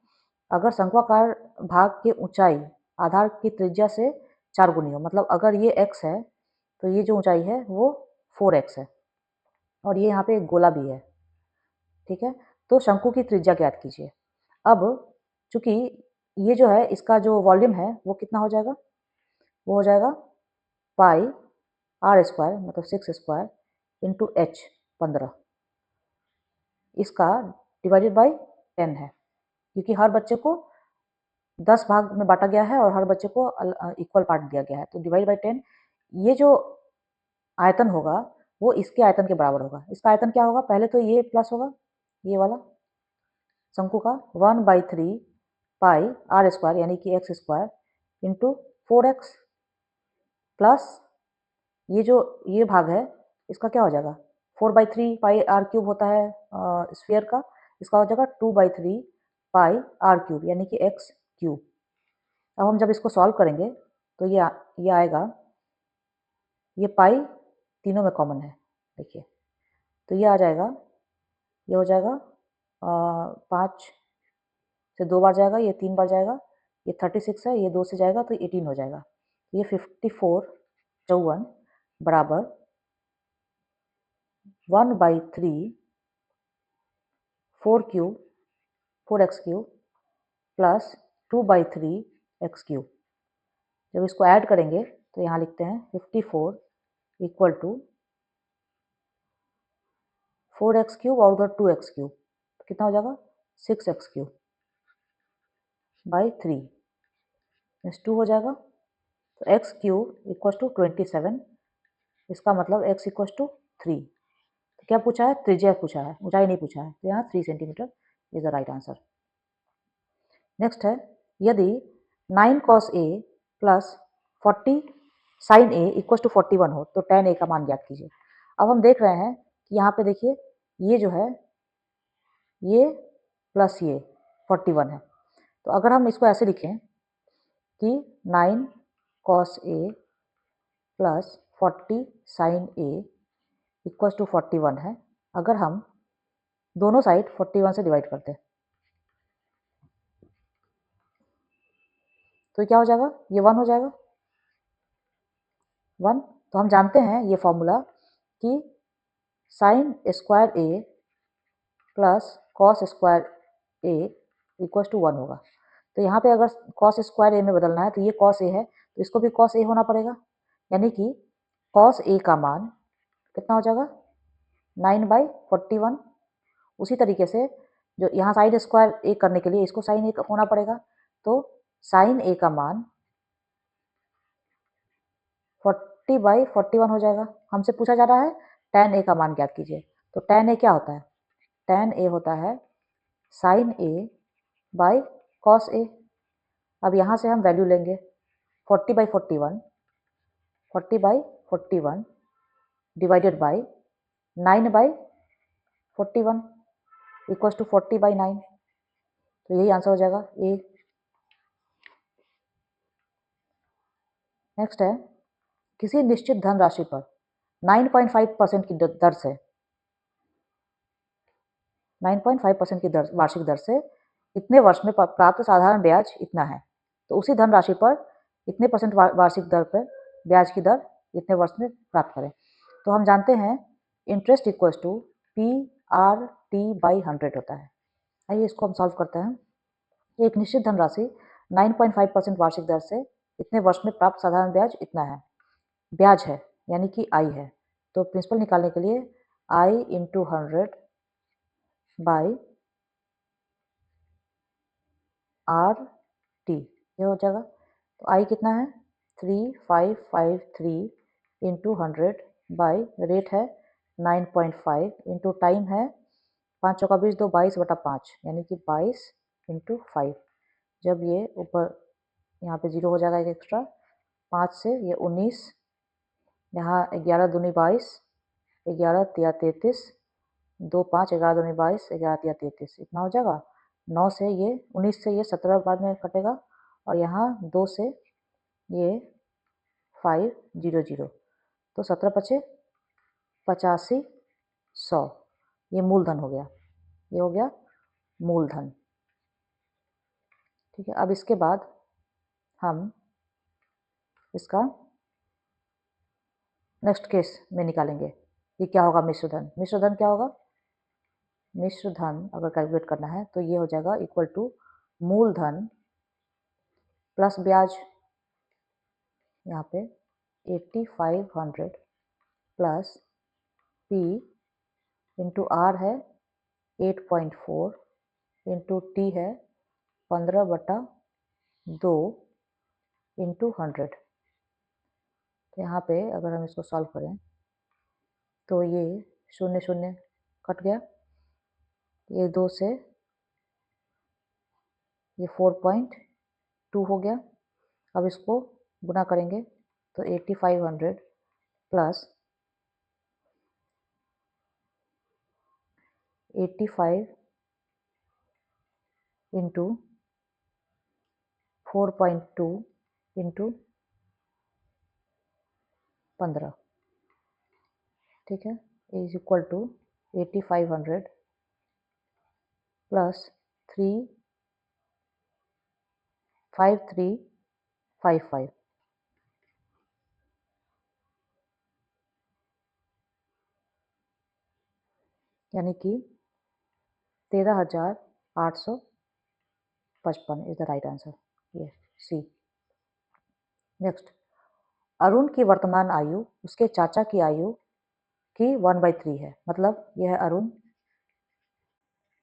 अगर शंक्वाकार भाग की ऊंचाई आधार की त्रिज्या से 4 गुनी हो, मतलब अगर ये x है तो ये जो ऊंचाई है वो 4x है और ये यहाँ पे एक गोला भी है, ठीक है। तो शंकु की त्रिज्या ज्ञात कीजिए। अब चूंकि ये जो है इसका जो वॉल्यूम है वो कितना हो जाएगा, वो हो जाएगा पाई आर स्क्वायर मतलब 6 स्क्वायर इंटू h 15, इसका डिवाइडेड बाई 10 है, क्योंकि हर बच्चे को 10 भाग में बांटा गया है और हर बच्चे को इक्वल पार्ट दिया गया है। तो डिवाइड बाई 10, ये जो आयतन होगा वो इसके आयतन के बराबर होगा। इसका आयतन क्या होगा, पहले तो ये प्लस होगा ये वाला शंकु का 1/3 पाई आर स्क्वायर यानी कि x square into 4x plus ये भाग है इसका क्या हो जाएगा 4/3 पाई आर क्यूब होता है स्फीयर का, इसका हो जाएगा 2/3 पाई आर क्यूब यानी कि x क्यूब। अब हम जब इसको सॉल्व करेंगे तो ये आएगा, ये पाई तीनों में कॉमन है, देखिए तो ये आ जाएगा, ये हो जाएगा 5 से 2 बार जाएगा, ये 3 बार जाएगा, ये 36 है, ये 2 से जाएगा तो 18 हो जाएगा। ये 54 बराबर 1/3 4x cube plus 2/3 x cube. जब इसको ऐड करेंगे तो यहाँ लिखते हैं 54 इक्वल टू 4x क्यूब और उधर 2x क्यूब, तो कितना हो जाएगा 6x क्यूब बाई 3 2 हो जाएगा। तो x क्यूब इक्वल टू 27, इसका मतलब x इक्वल टू 3। तो क्या पूछा है, त्रिज्या पूछा है, ऊंचाई नहीं पूछा है, तो यहाँ 3 centimetre is the right answer. Next है यदि 9 cos a plus 40 sin a equal to 41 हो तो tan a का मान ज्ञात कीजिए। अब हम देख रहे हैं कि यहाँ पे देखिए ये जो है ये प्लस ये 41 है। तो अगर हम इसको ऐसे लिखें कि 9 cos A plus 40 sin A equals to 41 है, अगर हम दोनों साइड 41 से डिवाइड करते हैं तो क्या हो जाएगा, ये 1 हो जाएगा 1। तो हम जानते हैं ये फॉर्मूला कि sine square A plus cos square A equals to 1 होगा। तो यहाँ पे अगर कॉस स्क्वायर ए में बदलना है तो ये कॉस ए है तो इसको भी कॉस ए होना पड़ेगा, यानी कि कॉस ए का मान कितना हो जाएगा 9/41। उसी तरीके से जो यहाँ साइन स्क्वायर ए करने के लिए इसको साइन ए होना पड़ेगा, तो साइन ए का मान 40/41 हो जाएगा। हमसे पूछा जा रहा है tan ए का मान ज्ञात कीजिए, तो tan ए क्या होता है, tan ए होता है sign A by cos A. अब यहाँ से हम वैल्यू लेंगे 40/41 डिवाइडेड बाई 9/41 इक्वल्स टू 40/9। तो यही आंसर हो जाएगा ए। नेक्स्ट है किसी निश्चित धनराशि पर 9.5% की दर से 9.5% की दर वार्षिक दर से इतने वर्ष में प्राप्त साधारण ब्याज इतना है। तो उसी धनराशि पर इतने परसेंट वार्षिक दर पर ब्याज की दर इतने वर्ष में प्राप्त करें। तो हम जानते हैं इंटरेस्ट इक्वल्स टू PRT/100 होता है। आइए इसको हम सॉल्व करते हैं। एक निश्चित धनराशि 9.5% वार्षिक दर से इतने वर्ष में प्राप्त साधारण ब्याज इतना है, ब्याज है यानी कि आई है। तो प्रिंसिपल निकालने के लिए आई इंटू 100 बाई RT ये हो जाएगा। तो आई कितना है 3553 इंटू 100 बाई रेट है 9.5 इंटू टाइम है 5 चौका 20 2 22/5 यानी कि 22 इंटू 5। जब ये ऊपर यहाँ पे 0 हो जाएगा एक एक्स्ट्रा, 5 से ये 19, यहाँ 11 दूनी 22, 11 तिया 33, 2 5 11 दूनी 22, 11 तिया 33 इतना हो जाएगा। 9 से ये 19 से ये 17 बाद में कटेगा और यहाँ 2 से ये 500 तो 17 पचे 85 100 ये मूलधन हो गया, ये हो गया मूलधन। ठीक है, अब इसके बाद हम इसका नेक्स्ट केस में निकालेंगे कि क्या होगा मिश्र धन। मिश्र धन क्या होगा, मिश्र धन अगर कैलकुलेट करना है तो ये हो जाएगा इक्वल टू मूलधन प्लस ब्याज, यहाँ पे 8500 प्लस P इंटू आर है 8.4 इंटू टी है 15/2 इंटू 100। तो यहाँ पे अगर हम इसको सॉल्व करें तो ये 0 0 कट गया, ये 2 से ये 4.2 हो गया। अब इसको गुना करेंगे तो 8500 प्लस 85 इंटू 4.2 इंटू 15, ठीक है, इज इक्वल टू 8500 प्लस 35355 यानी कि 13,855 इज द राइट आंसर, ये सी। नेक्स्ट, अरुण की वर्तमान आयु उसके चाचा की आयु की 1/3 है, मतलब यह है अरुण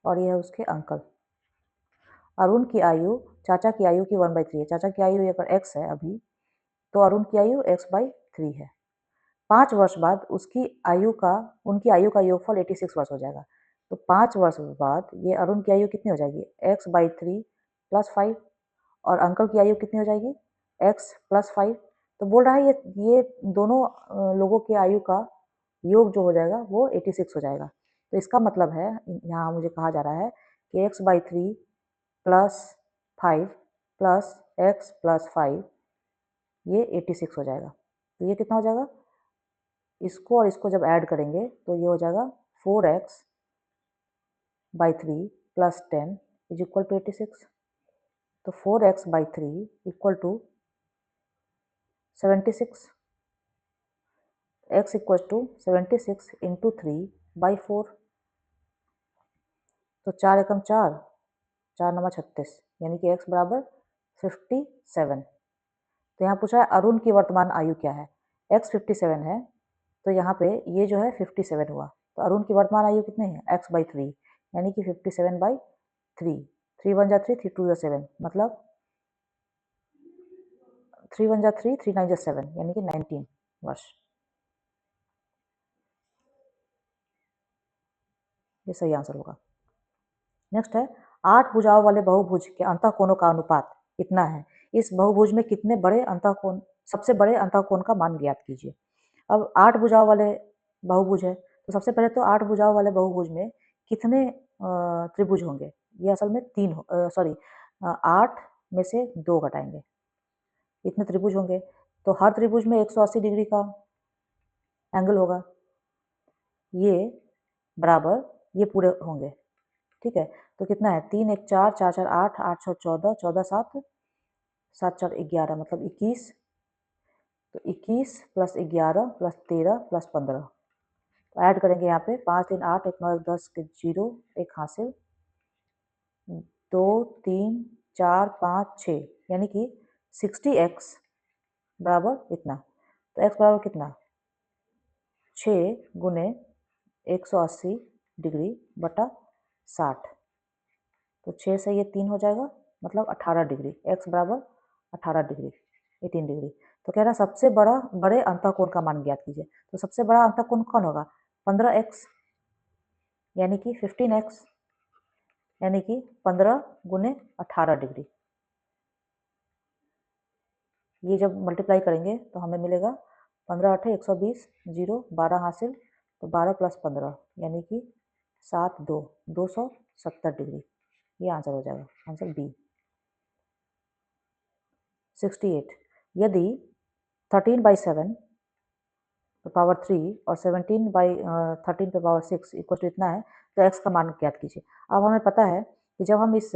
और यह है उसके अंकल। अरुण की आयु चाचा की आयु की 1/3 है। चाचा की आयु अगर x है अभी तो अरुण की आयु x/3 है। 5 वर्ष बाद उनकी आयु का योगफल 86 वर्ष हो जाएगा। तो 5 वर्ष बाद ये अरुण की आयु कितनी हो जाएगी x/3 प्लस 5 और अंकल की आयु कितनी हो जाएगी x प्लस 5। तो बोल रहा है ये दोनों लोगों की आयु का योग जो हो जाएगा वो 86 हो जाएगा। तो इसका मतलब है यहाँ मुझे कहा जा रहा है कि x/3 plus 5 plus x plus 5 ये 86 हो जाएगा। तो ये कितना हो जाएगा, इसको और इसको जब ऐड करेंगे तो ये हो जाएगा 4x/3 plus 10 is equal to 86। तो 4x/3 equal to 76, x equal to 76 into 3/4। तो 4 एकम 4, 4 नवा 36, यानी कि x बराबर 57। तो यहाँ पूछा है अरुण की वर्तमान आयु क्या है, x 57 है, तो यहाँ पे ये जो है 57 हुआ। तो अरुण की वर्तमान आयु कितनी है, x/3, यानी कि 57/3। 3 1 जा 3, 3 2 जा 7, मतलब 3 1 जा 3, 3 9 जा 7, यानी कि 19 वर्ष। ये सही आंसर होगा। नेक्स्ट है 8 भुजाओं वाले बहुभुज के अंतःकोणों का अनुपात कितना है। इस बहुभुज में कितने बड़े अंतःकोण, सबसे बड़े अंतःकोण का मान ज्ञात कीजिए। अब 8 भुजाओं वाले बहुभुज है, तो सबसे पहले तो 8 भुजाओं वाले बहुभुज में कितने त्रिभुज होंगे। ये असल में 8 में से 2 घटाएंगे, इतने त्रिभुज होंगे। तो हर त्रिभुज में 180 डिग्री का एंगल होगा, ये बराबर ये पूरे होंगे। ठीक है, तो कितना है, 3 1 4, 4 4 8, 8 6 14, 14 7, 7 4 11, मतलब 21। तो 21 प्लस 11 प्लस 13 प्लस 15, तो ऐड करेंगे यहाँ पे 5 3 8 1 9 1 10 के 0, एक हासिल, 2 3 4 5 6, यानी कि 60x बराबर इतना। तो x बराबर कितना, 6 गुने 180 डिग्री बटा 60। तो 6 से ये 3 हो जाएगा, मतलब 18 डिग्री, x बराबर 18 डिग्री, 18 डिग्री। तो कह रहा है सबसे बड़े अंतःकोण का मान ज्ञात कीजिए। तो सबसे बड़ा अंतःकोण कौन होगा, 15x, यानी कि 15x, यानी कि 15 गुने 18 डिग्री। ये जब मल्टीप्लाई करेंगे तो हमें मिलेगा 15 8 120, 0 12 हासिल, तो 12 प्लस 15, यानी कि 7 2, 270 डिग्री। ये आंसर हो जाएगा, आंसर बी। 68, यदि 13/7 पे पावर 3 और 17/13 पे पावर 6 इक्वल टू इतना है, तो x का मान ज्ञात कीजिए। अब हमें पता है कि जब हम इस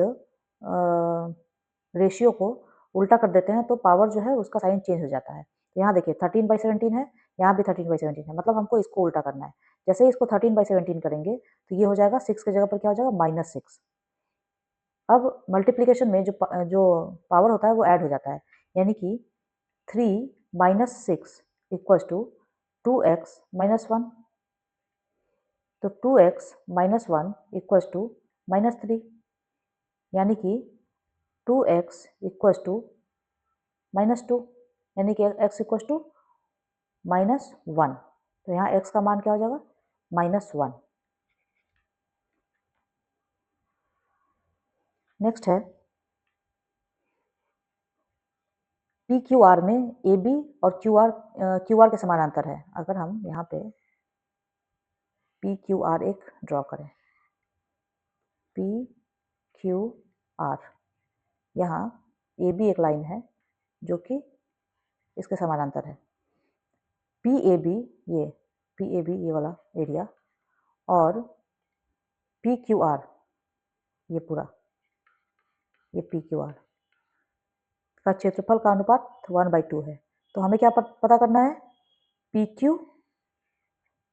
रेशियो को उल्टा कर देते हैं तो पावर जो है उसका साइन चेंज हो जाता है। तो यहाँ देखिए 13/17 है, यहाँ भी 13/17 है, मतलब हमको इसको उल्टा करना है। जैसे ही इसको 13/17 करेंगे तो ये हो जाएगा 6 की जगह पर क्या हो जाएगा, -6। अब मल्टीप्लिकेशन में जो पावर होता है वो ऐड हो जाता है, यानी कि 3 - 6 इक्वल्स टू 2x - 1। तो 2x - 1 इक्वल्स टू -3, यानी कि 2x इक्वल्स टू -2, यानी कि x इक्वल्स टू -1। तो यहाँ x का मान क्या हो जाएगा, -1। नेक्स्ट है पी क्यू आर में ए बी और क्यू आर के समानांतर है। अगर हम यहाँ पे पी क्यू आर एक ड्रॉ करें, पी क्यू आर, यहाँ ए बी एक लाइन है जो कि इसके समानांतर है। पी ए बी ये वाला एरिया, और पी क्यू आर ये पूरा, ये पी क्यू आर का क्षेत्रफल का अनुपात 1/2 है। तो हमें क्या पता करना है, P Q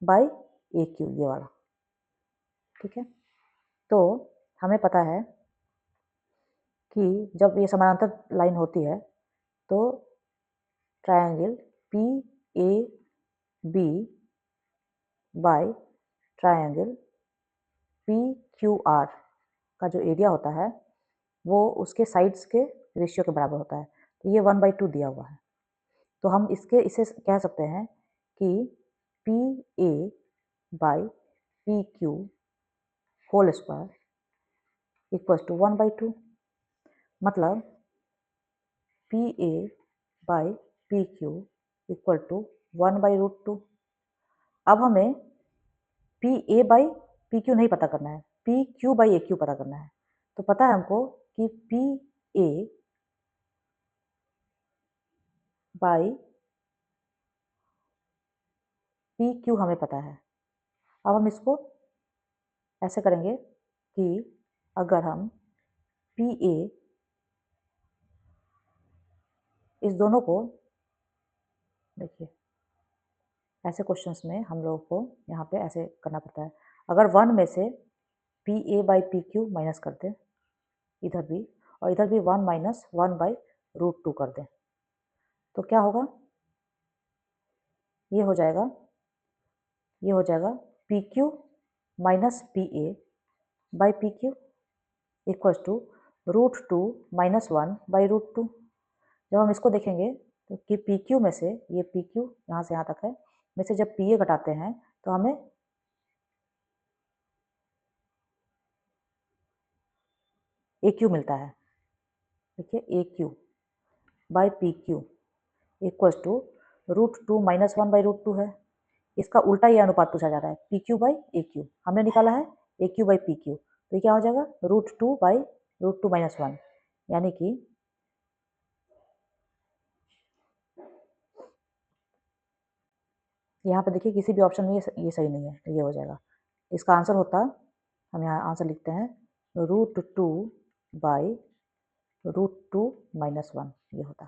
by A Q, ये वाला। ठीक है, तो हमें पता है कि जब ये समानांतर लाइन होती है तो triangle P A B by triangle P Q R का जो एरिया होता है वो उसके साइड्स के रेशियो के बराबर होता है। तो ये 1/2 दिया हुआ है, तो हम इसे कह सकते हैं कि P A by P Q whole square equals to 1/2, मतलब P A by P Q equal to 1/√2। अब हमें P A by P Q नहीं पता करना है, P Q by A Q पता करना है। तो पता है हमको कि P A by P Q हमें पता है। अब हम इसको ऐसे करेंगे कि अगर हम पी ए इस दोनों को, देखिए ऐसे क्वेश्चंस में हम लोगों को यहाँ पे ऐसे करना पड़ता है। अगर 1 में से P A by P Q minus कर दें इधर भी, और इधर भी 1 माइनस 1 बाई रूट 2 कर दें, तो क्या होगा, ये हो जाएगा P Q minus P A by P Q equals to root 2 minus 1 by root 2। जब हम इसको देखेंगे तो कि पी क्यू में से, ये पी क्यू यहाँ से यहाँ तक है, में से जब पी ए घटाते हैं तो हमें ए क्यू मिलता है। देखिए A Q by P Q equals to root 2 minus 1 by root 2 है। इसका उल्टा ये अनुपात पूछा जा रहा है, P Q by A Q हमने निकाला है ए क्यू बाई पी क्यू, तो ये क्या हो जाएगा रूट 2 बाई रूट 2 माइनस 1, यानी कि यहाँ पे देखिए किसी भी ऑप्शन में ये सही नहीं है, तो ये हो जाएगा। इसका आंसर होता, हम यहाँ आंसर लिखते हैं रूट 2 बाई रूट 2 माइनस 1, ये होता।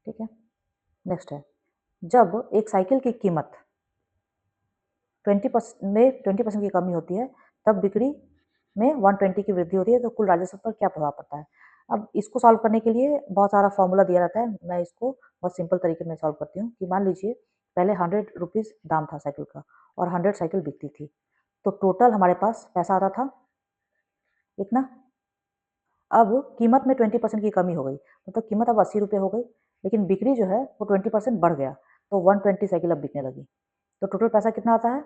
ठीक है, नेक्स्ट है, जब एक साइकिल की कीमत 20% की कमी होती है तब बिक्री में 120 की वृद्धि होती है, तो कुल राजस्व पर क्या प्रभाव पड़ता है। अब इसको सॉल्व करने के लिए बहुत सारा फॉर्मूला दिया रहता है, मैं इसको बहुत सिंपल तरीके में सॉल्व करती हूँ कि मान लीजिए पहले 100 रुपीज़ दाम था साइकिल का और 100 साइकिल बिकती थी, तो टोटल हमारे पास पैसा आता था इतना। अब कीमत में 20% की कमी हो गई, मतलब कीमत अब 80 रुपये हो गई, लेकिन बिक्री जो है वो 20% बढ़ गया, तो 120 साइकिल अब बिकने लगी, तो टोटल पैसा कितना आता है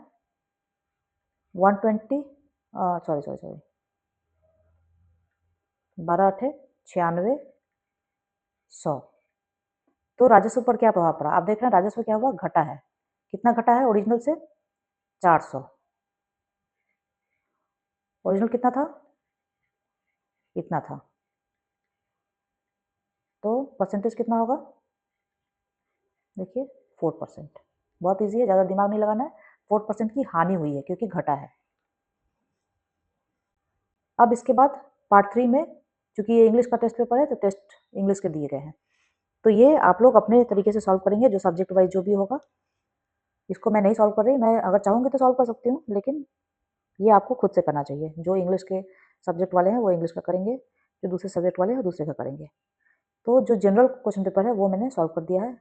120, सॉरी सॉरी सॉरी 12 अठे 96, 100। तो राजस्व पर क्या प्रभाव पड़ा, आप देख रहे हैं राजस्व क्या हुआ, घटा है। कितना घटा है ओरिजिनल से, 400। ओरिजिनल कितना था, इतना था, तो परसेंटेज कितना होगा, देखिए 4%। बहुत ईजी है, ज़्यादा दिमाग नहीं लगाना है। 4% की हानि हुई है क्योंकि घटा है। अब इसके बाद पार्ट 3 में, चूंकि ये इंग्लिश का टेस्ट पेपर है तो टेस्ट इंग्लिश के दिए गए हैं, तो ये आप लोग अपने तरीके से सॉल्व करेंगे, जो सब्जेक्ट वाइज जो भी होगा। इसको मैं नहीं सॉल्व कर रही, मैं अगर चाहूँगी तो सॉल्व कर सकती हूँ, लेकिन ये आपको खुद से करना चाहिए। जो इंग्लिश के सब्जेक्ट वाले हैं वो इंग्लिश का करेंगे, जो दूसरे सब्जेक्ट वाले हैं वो दूसरे का करेंगे। तो जो जनरल क्वेश्चन पेपर है वो मैंने सॉल्व कर दिया है,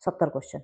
70 क्वेश्चन।